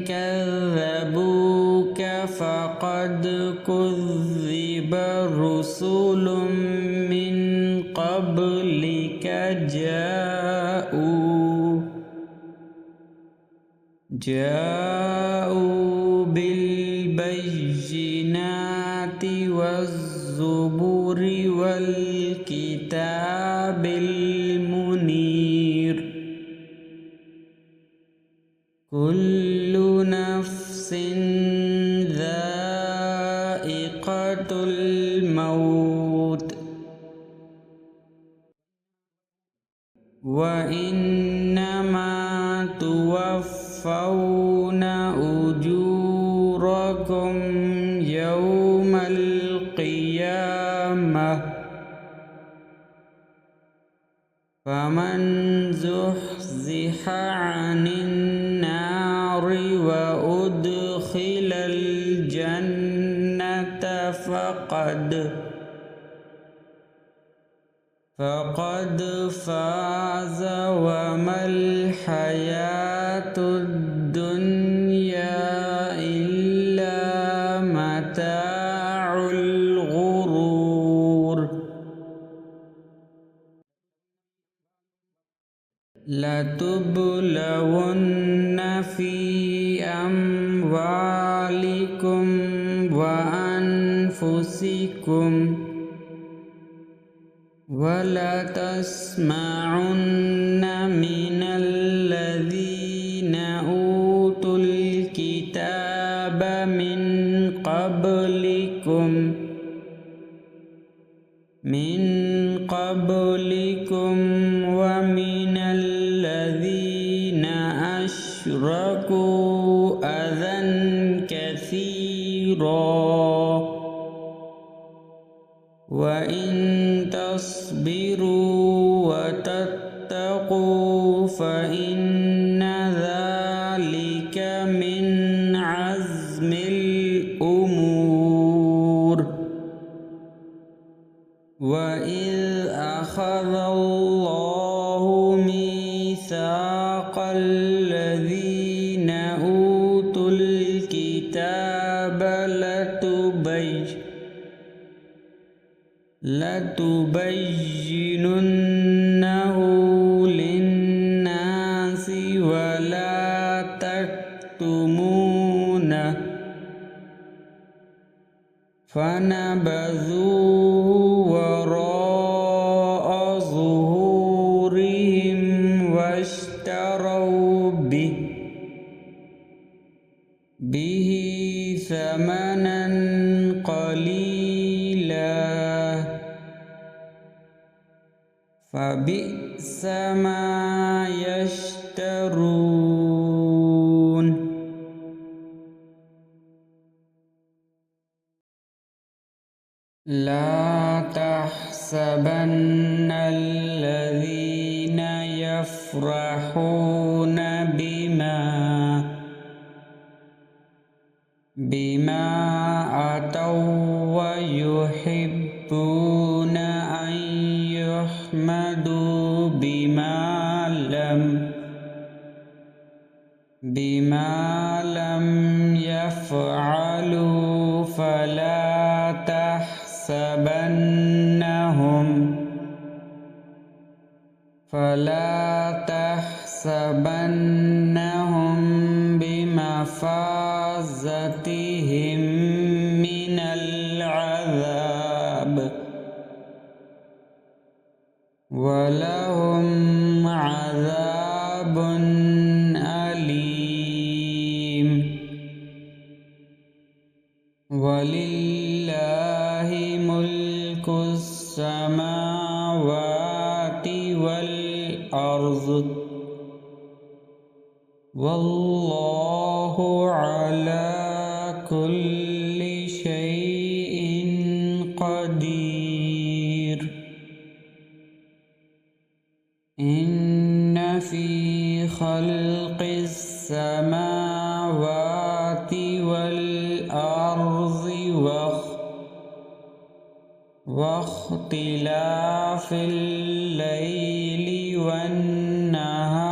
كذبوك فقد كذب رسل من قبلك جاءوا بالبينات والزبر والكتاب المنير كل نفس ذائقة الموت وإنما توفون أجوركم يوم القيامة فمن زحزح عن النار وأدخل الجنة فقد فاز وما الحياة الدنيا إلا متاع الغرور لتبلون في أموالكم وأنفسكم ولتسمعن من الذين أوتوا الكتاب من قبلكم ومن الذين أشركوا أذى كثيرا وإن تصبروا وتتقوا فإن ذلك من عزم الأمور وإذ أخذ الله ميثاق الذين أوتوا الكتاب لتبيننه للناس ولا تكتمونه فنبذوه وراء ظهورهم به ثمنا قليلا فبئس ما يشترون لا تحسبن الذين يفرحون بما أتوا ويحبون أن يحمدوا بما لم يفعلوا فلا تحسبنهم بمفازتهم من العذاب ولهم عذاب أليم ولله ملك السماوات والأرض والله على كل شيء قدير إن في خلق السماوات والأرض واختلاف الليل والنهار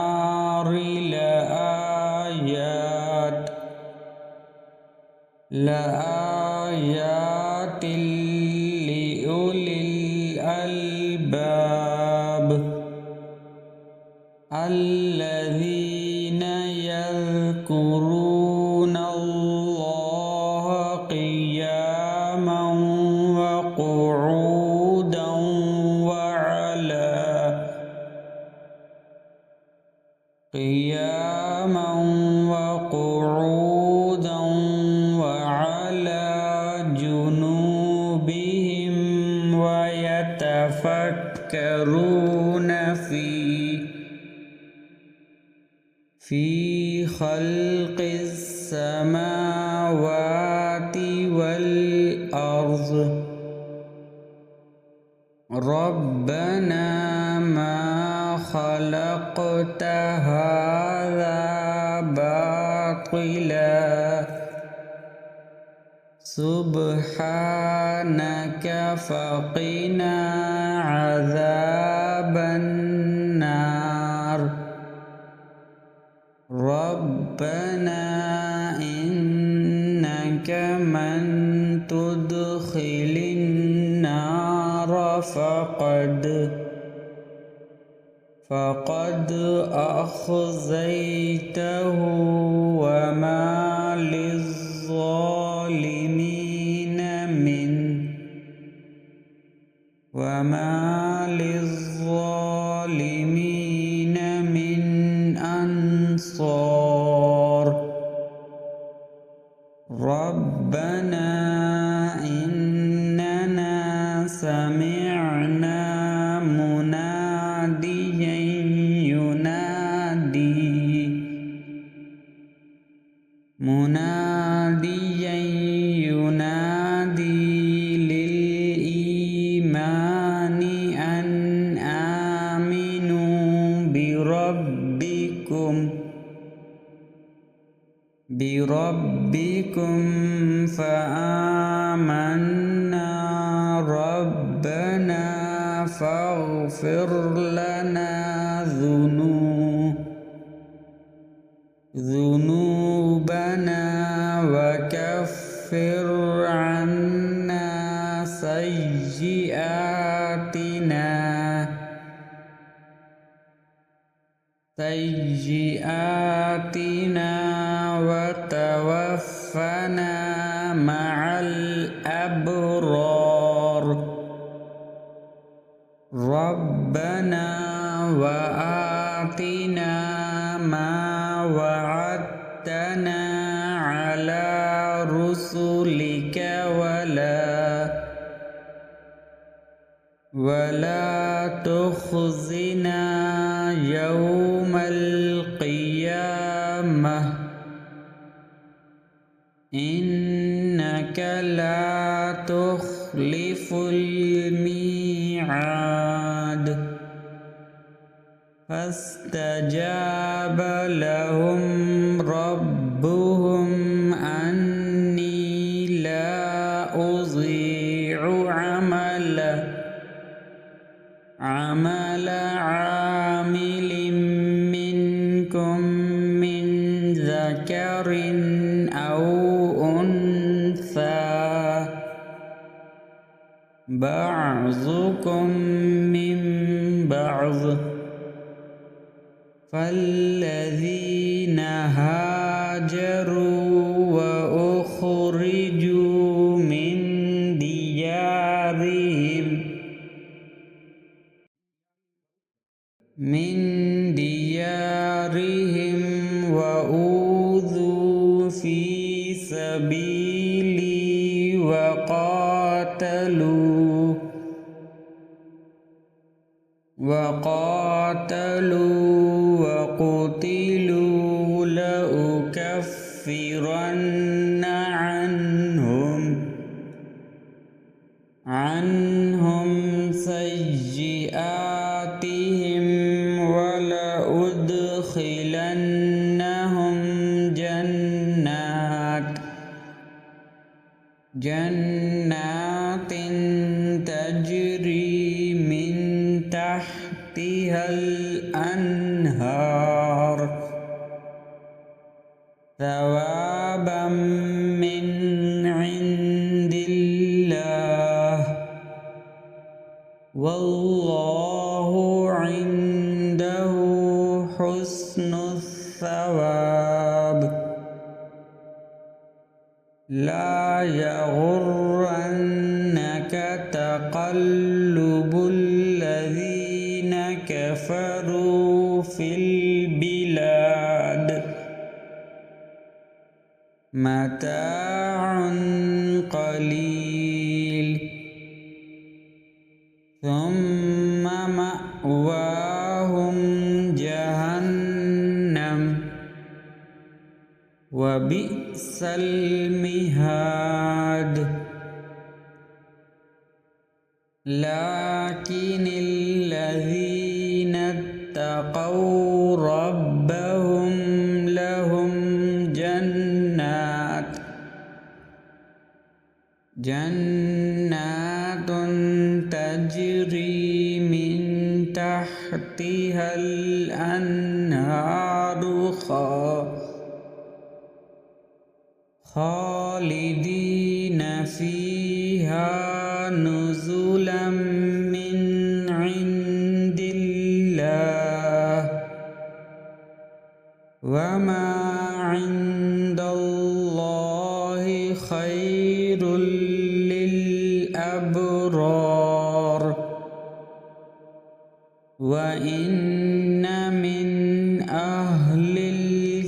لآيات لأولي الألباب الذين يذكرون الله قياما وقعودا وعلى جنوبهم ويتفكرون في خلق السماوات والأرض ربنا ما خلقت هذا باطلا سبحانك فقنا عذاب النار ربنا إنك من تدخل النار فقد أخزيته وما للظالمين من أنصار ربنا إننا سمعنا مناديا ينادي للإيمان أن آمنوا بربكم فآمنا ربنا فاغفر لنا ذنوبنا وكفر عنا سيئاتنا وتوفنا مع الأبرار ربنا وآتنا ما وعدتنا على رسلك ولا تخزنا يوم القيامة إنك لا تخلف الميعاد فاستجاب لهم ربهم أني لا أضيع عمل عامل منكم من ذكر أو أنثى بعضكم من بعض فالذين هاجروا وأخرجوا من ديارهم وأوذوا في سبيلي وقاتلوا وقتلوا لأكفرن عنهم سيئاتهم ولأدخلنهم جنات تجري من تحتها الأنهار ثوابا من عند الله والله عنده حسن الثواب لا يغرنك تقلب الذين كفروا في البلاد متاع قليل ثم مأواهم جهنم وبئس المهاد لكن الذين اتقوا ربهم لهم جنات تجري من تحتها الأنهار خالدين فيها نزلا من عند الله وما عند الله خير للأبرار وإن من أهل الكتاب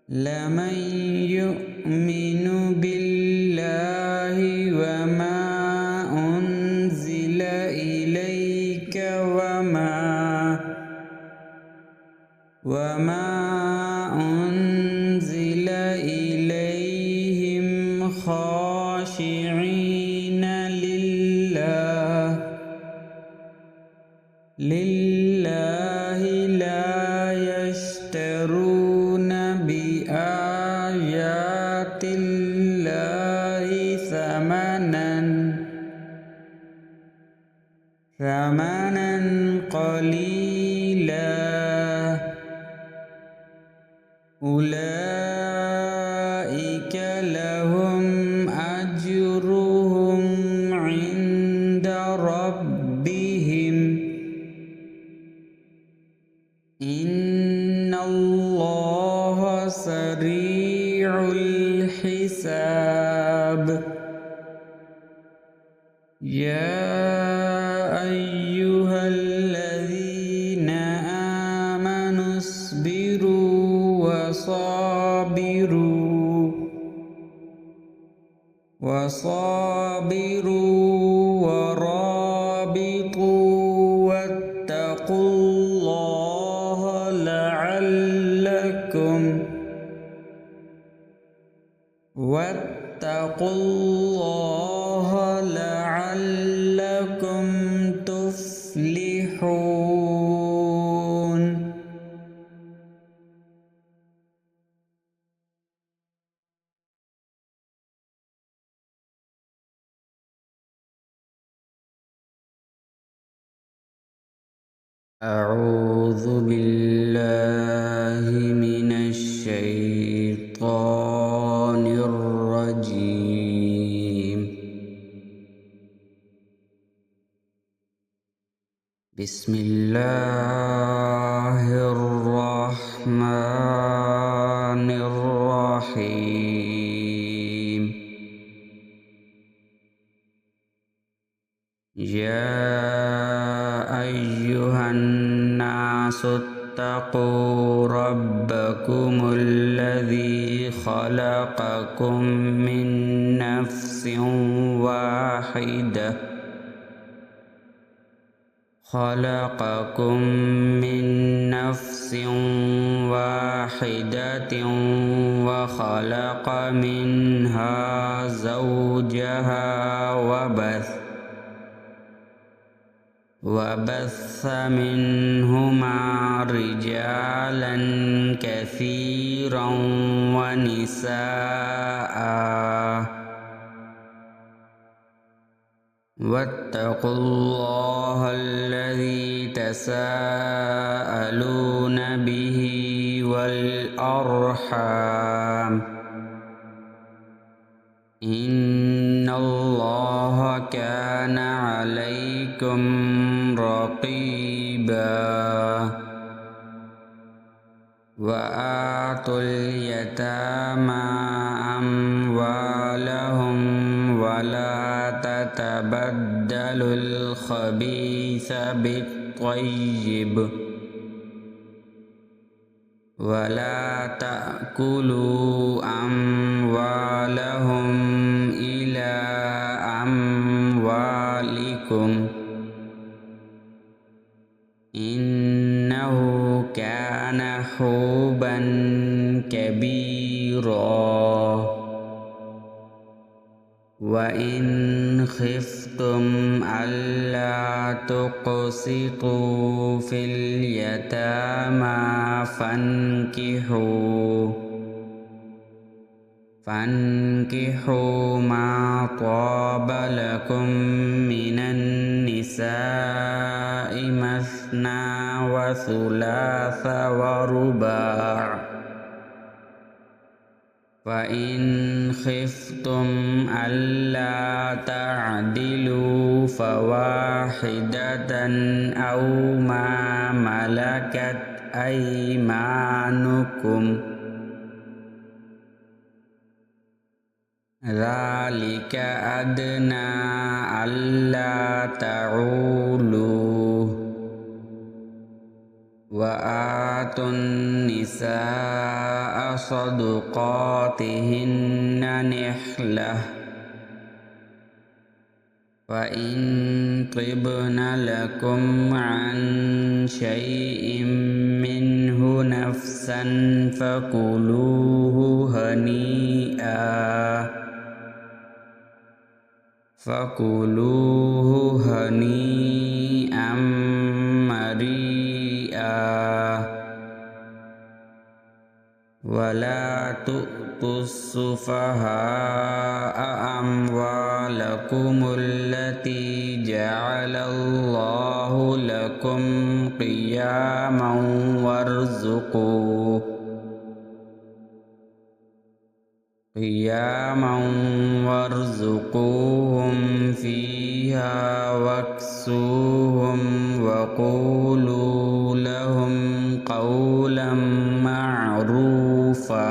لمن يؤمن بالله وما أنزل إليك وما أنزل إليهم خاشعين لله لا يشترون بآيات الله ثمنا قليلا أولئك لهم أجرهم عند ربهم إن الله سريع الحساب يا أيها واتقوا الله لعلكم تفلحون. أعوذ بالله من الشيطان الرجيم. بسم الله الرحمن الرحيم. يا أيها الناس اتقوا ربكم الذي خلقكم من نفس واحدة وخلق منها زوجها وبث منهما رجالا كثيرا ونساء. واتقوا الله الذي تساءلون به والأرحام إن الله كان عليكم رقيبا. وآتوا اليتامى أموالهم ولا تتبدلوا الخبيث بالطيب ولا تأكلوا أموالهم إلى أموالكم إنه كان حوبا كبيرا. وإن خفتم ألا تقسطوا في اليتامى فانكحوا ما طاب لكم من النساء مثنى وثلاث ورباع. فإن خفتم ألا تعدلوا فواحدة أو ما ملكت أيمانكم ذلك أدنى ألا تعولوا. وآتوا النساء صدقاتهن نحلة فإن طبن لكم عن شيء منه نفسا فكلوه هنيئا مريئا. ولا تؤتوا السفهاء أموالكم التي جعل الله لكم قياما وارزقوهم فيها واكسوهم وقولوا لهم قولا معروفا.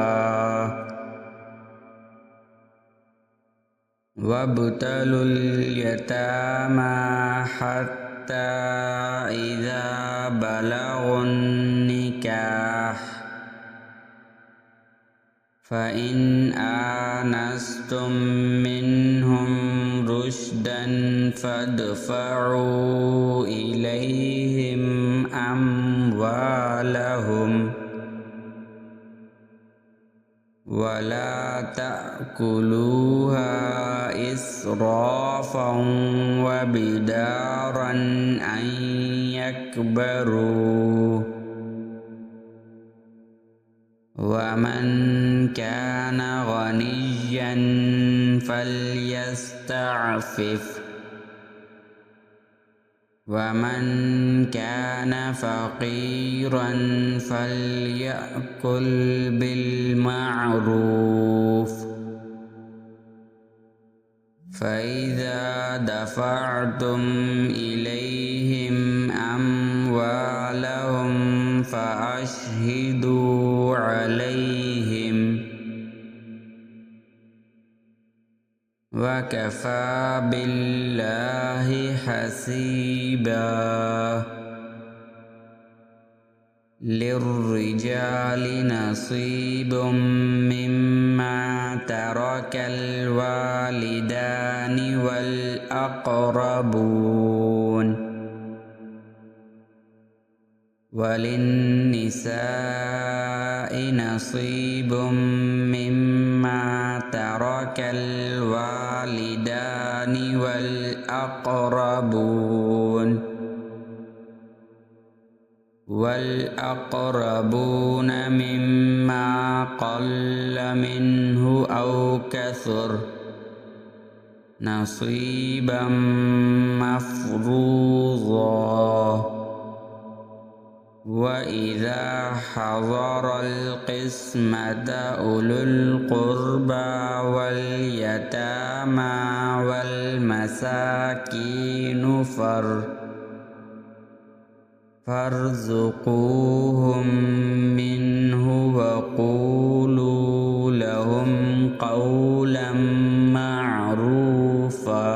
وابتلوا اليتامى حتى إذا بلغوا النكاح فإن آنستم منهم رشدا فادفعوا إليهم أموالهم ولا تأكلوها إسرافا وبدارا أن يكبروا ومن كان غنيا فليستعفف ومن كان فقيرا فليأكل بالمعروف فإذا دفعتم إليهم أموالهم فأشهدوا عليهم وكفى بالله حسيبا للرجال نصيب مما ترك الوالدان والأقربون وللنساء نصيب مما ترك الوالدان والأقربون مما قل منه أو كثر نصيبا مفروضا وإذا حضر القسمة أولو القربى واليتامى والمساكين فارزقوهم منه وقولوا لهم قولا معروفا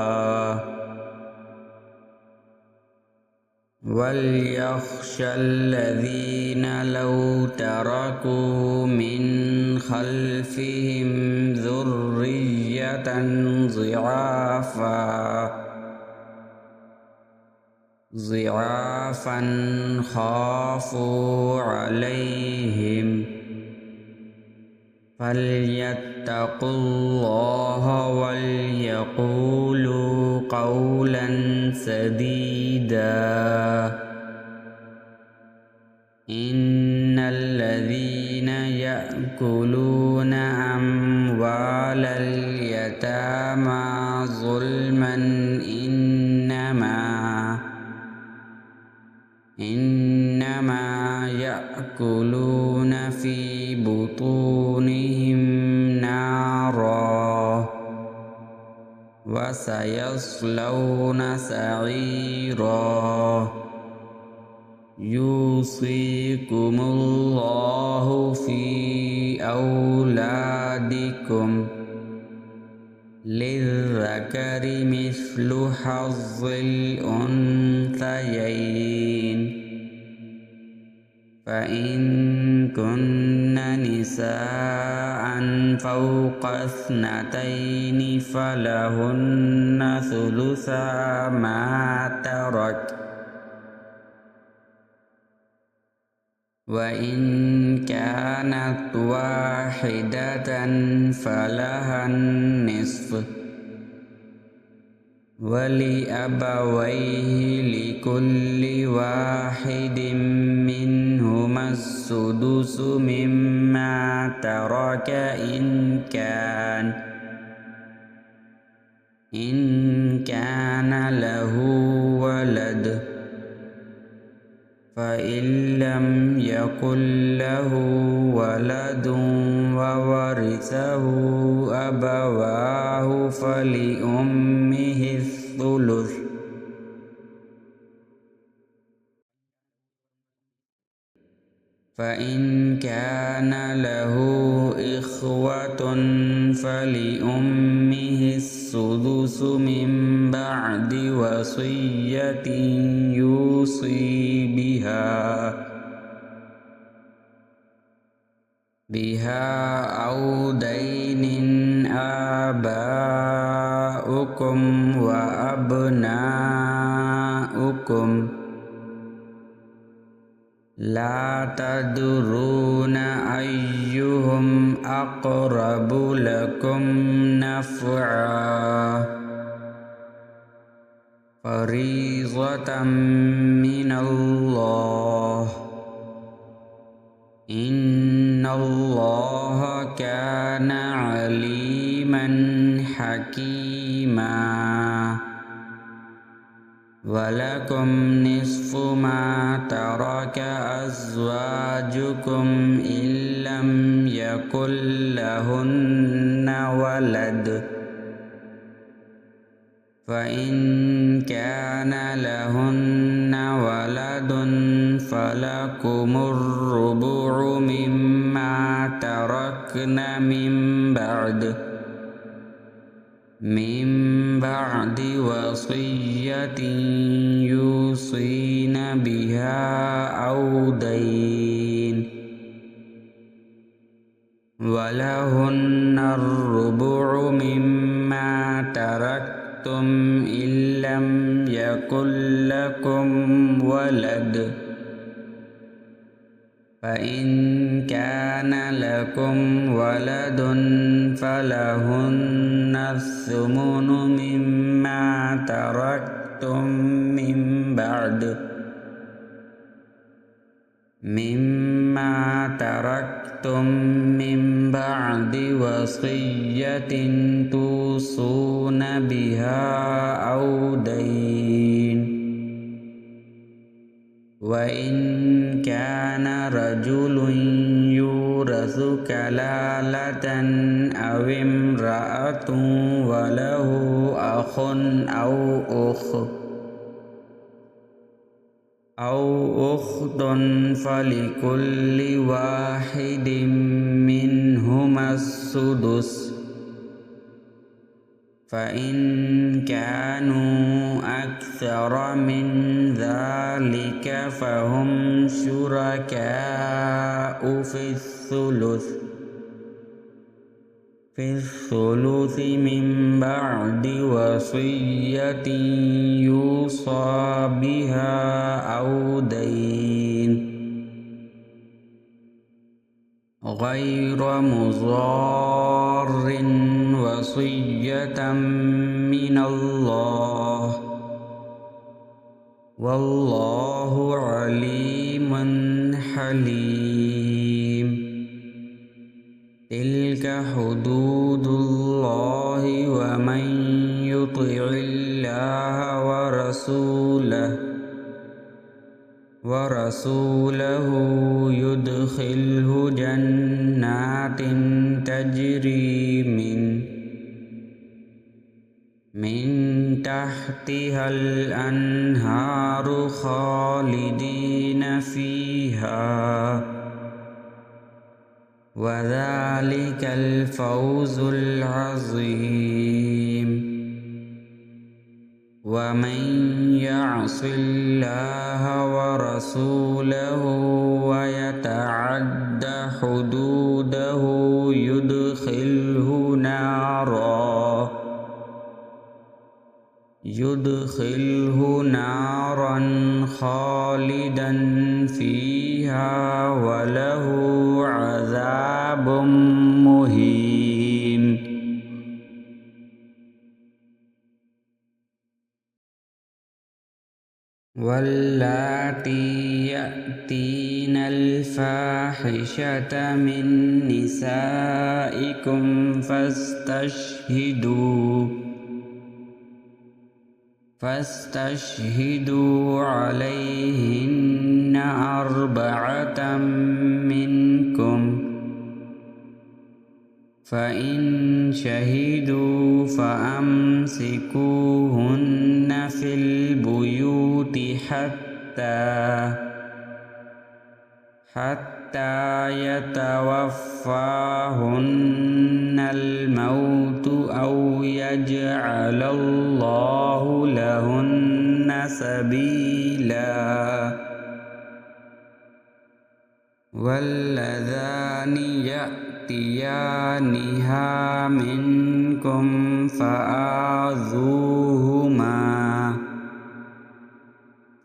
وليخشى الذين لو تركوا من خلفهم ذرية ضعافا خافوا عليهم فليتقوا الله وليقولوا قولا سديدا إن الذين يأكلون أموال اليتامى ظلما إنما يأكلون في بطونهم نارا وسيصلون سعيرا يوصيكم الله في أولادكم للذكر مثل حظ الأنثيين فإن كن نساء فوق 2 فلهن ثلثا ما ترك وإن كانت واحدة فلها النصف ولأبويه لكل واحد منهما السدس مما ترك إن كان له ولد فإن لم يكن له ولد وورثه أبواه فلأمه الثلث فإن كان له إخوة فلأمه السدس من بعد وصية يوصي بها أو دين آباؤكم وأبناؤكم لا تدرون أيهم أقرب لكم نفعا فريضة من الله إن الله كان عليما حكيما ولكم نصف ما ترك أزواجكم إن لم يكن لهن ولد فإن كان لهن ولد فلكم الربع مما تركن من بعد وصية يوصين بها أو دين ولهن الربع مما تركتم إن لم يكن لكم ولد فإن كان لكم ولد فلهن الثمن مما تركتم من بعد وصية توصون بها أو دين وإن كان رجل يورث كلالة أو امرأة وله أخ أو أخت فلكل واحد منهما السدس فإن كانوا أكثر من ذلك فهم شركاء في الثلث من بعد وصية يوصى بها أو دين غير مضار وصية من الله والله عليم حليم تلك حدود الله ومن يطع الله ورسوله يدخله جنات تجري من تحتها الأنهار خالدين فيها وذلك الفوز العظيم ومن يعص الله ورسوله ويتعد حدوده يدخله نارا خالدا فيها وله عذاب مهين واللاتي يأتين الفاحشة من نسائكم فاستشهدوا عليهن 4 منكم فإن شهدوا فأمسكوهن في البيوت حتى يتوفاهن الموت أو يجعل الله لهن سبيلا واللذان يأتيانها منكم فآذوهما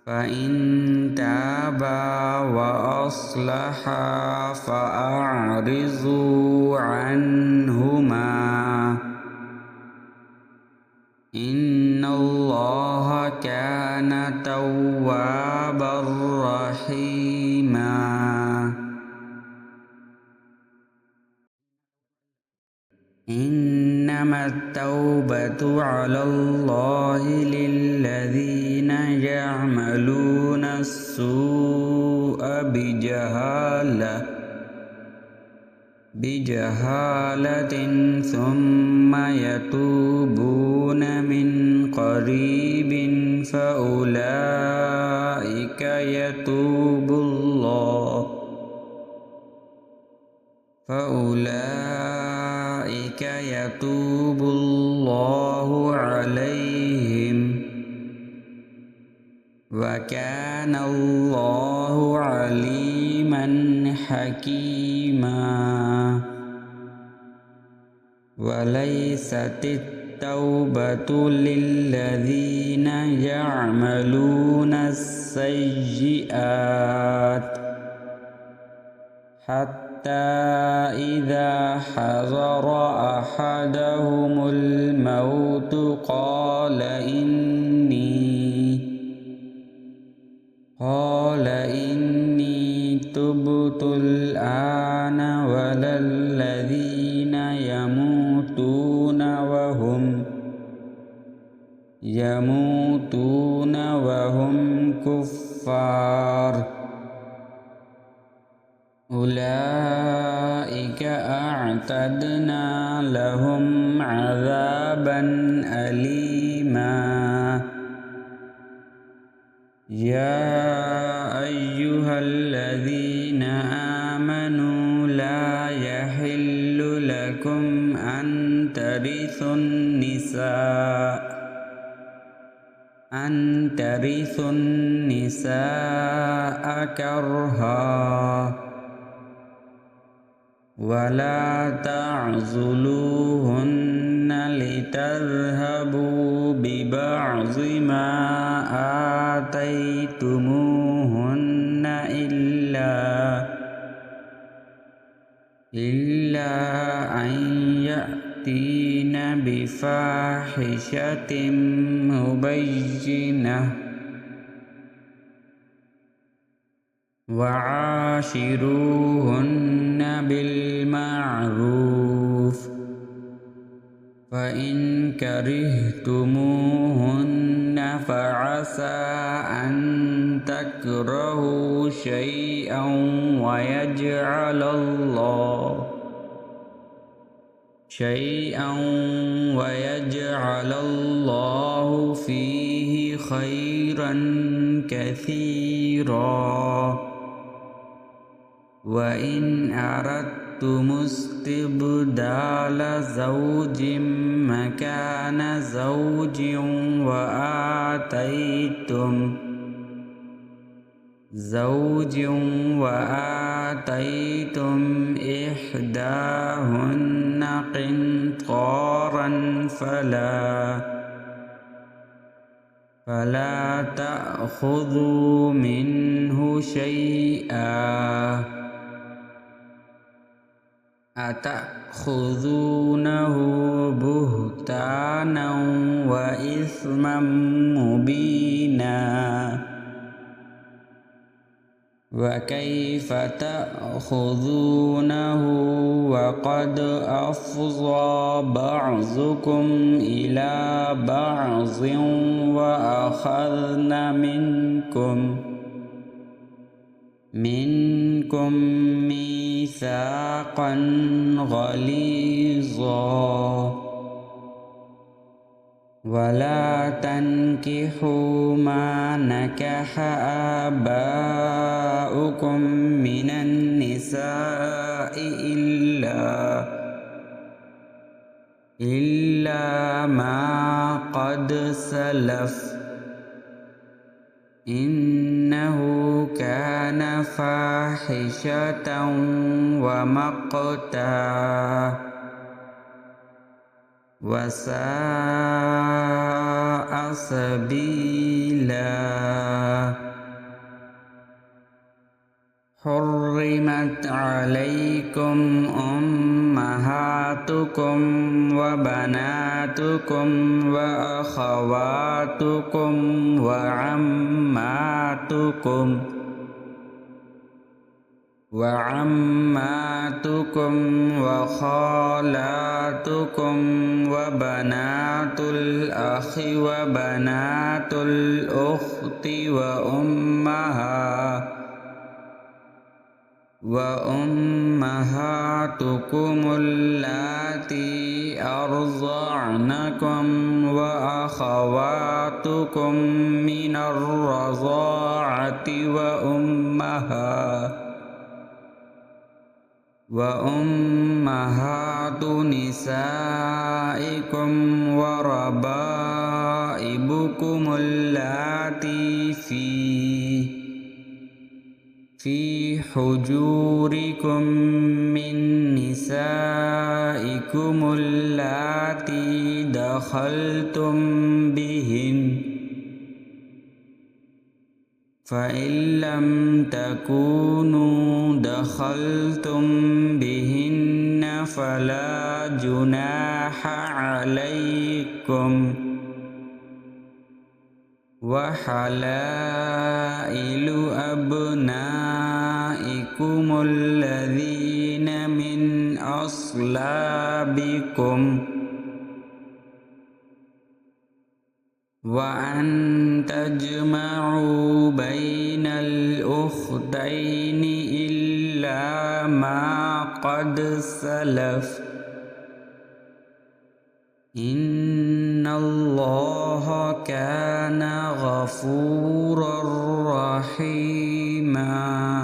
فإن تابا وأصلحا فأعرضوا عنهما إن الله كان توابا رحيما إنما التوبة على الله للذين يعملون السوء بجهالة ثم يتوبون من قريب فأولئك يتوب الله عليهم وكان الله عليما حكيما وليست التوبة للذين يعملون السيئات حتى إذا حضر أحدهم الموت قال إني تبت الآن ولا الذين يموتون وهم كفار أولئك أعتدنا لهم عذابا أليما يا أيها الذين آمنوا لا يحل لكم أن ترثوا النساء كرها ولا تعضلوهن لتذهبوا ببعض ما آتيتموهن إلا أن يأتين بفاحشة مبينة وعاشروهن بالمعروف فإن كرهتموهن فعسى أن تكرهوا شيئا ويجعل الله فيه خيرا كثيرا وإن أردتم استبدال زوج مكان زوج وآتيتم إحداهن قنطارا فلا تأخذوا منه شيئا أتأخذونه بهتانا وإثما مبينا وكيف تأخذونه وقد أفضى بعضكم إلى بعض وأخذن منكم ميثاقا غليظا ولا تنكحوا ما نكح آباؤكم من النساء إلا ما قد سلف إنه كان فاحشة ومقتا وساء سبيلا حرمت عليكم أمهاتكم وبناتكم وأخواتكم وعماتكم وخالاتكم وبنات الأخ وبنات الأخت وأمهاتكم اللاتي أرضعنكم وأخواتكم من الرضاعة وأمهات نسائكم وربائبكم اللاتي في حجوركم من نسائكم اللاتي دخلتم بهن فإن لم تكونوا دخلتم بهن فلا جناح عليكم وحلائل أبنائكم الذين من أصلابكم وأن تجمعوا بين الأختين إلا ما قد سلف إن الله كان غفورا رحيما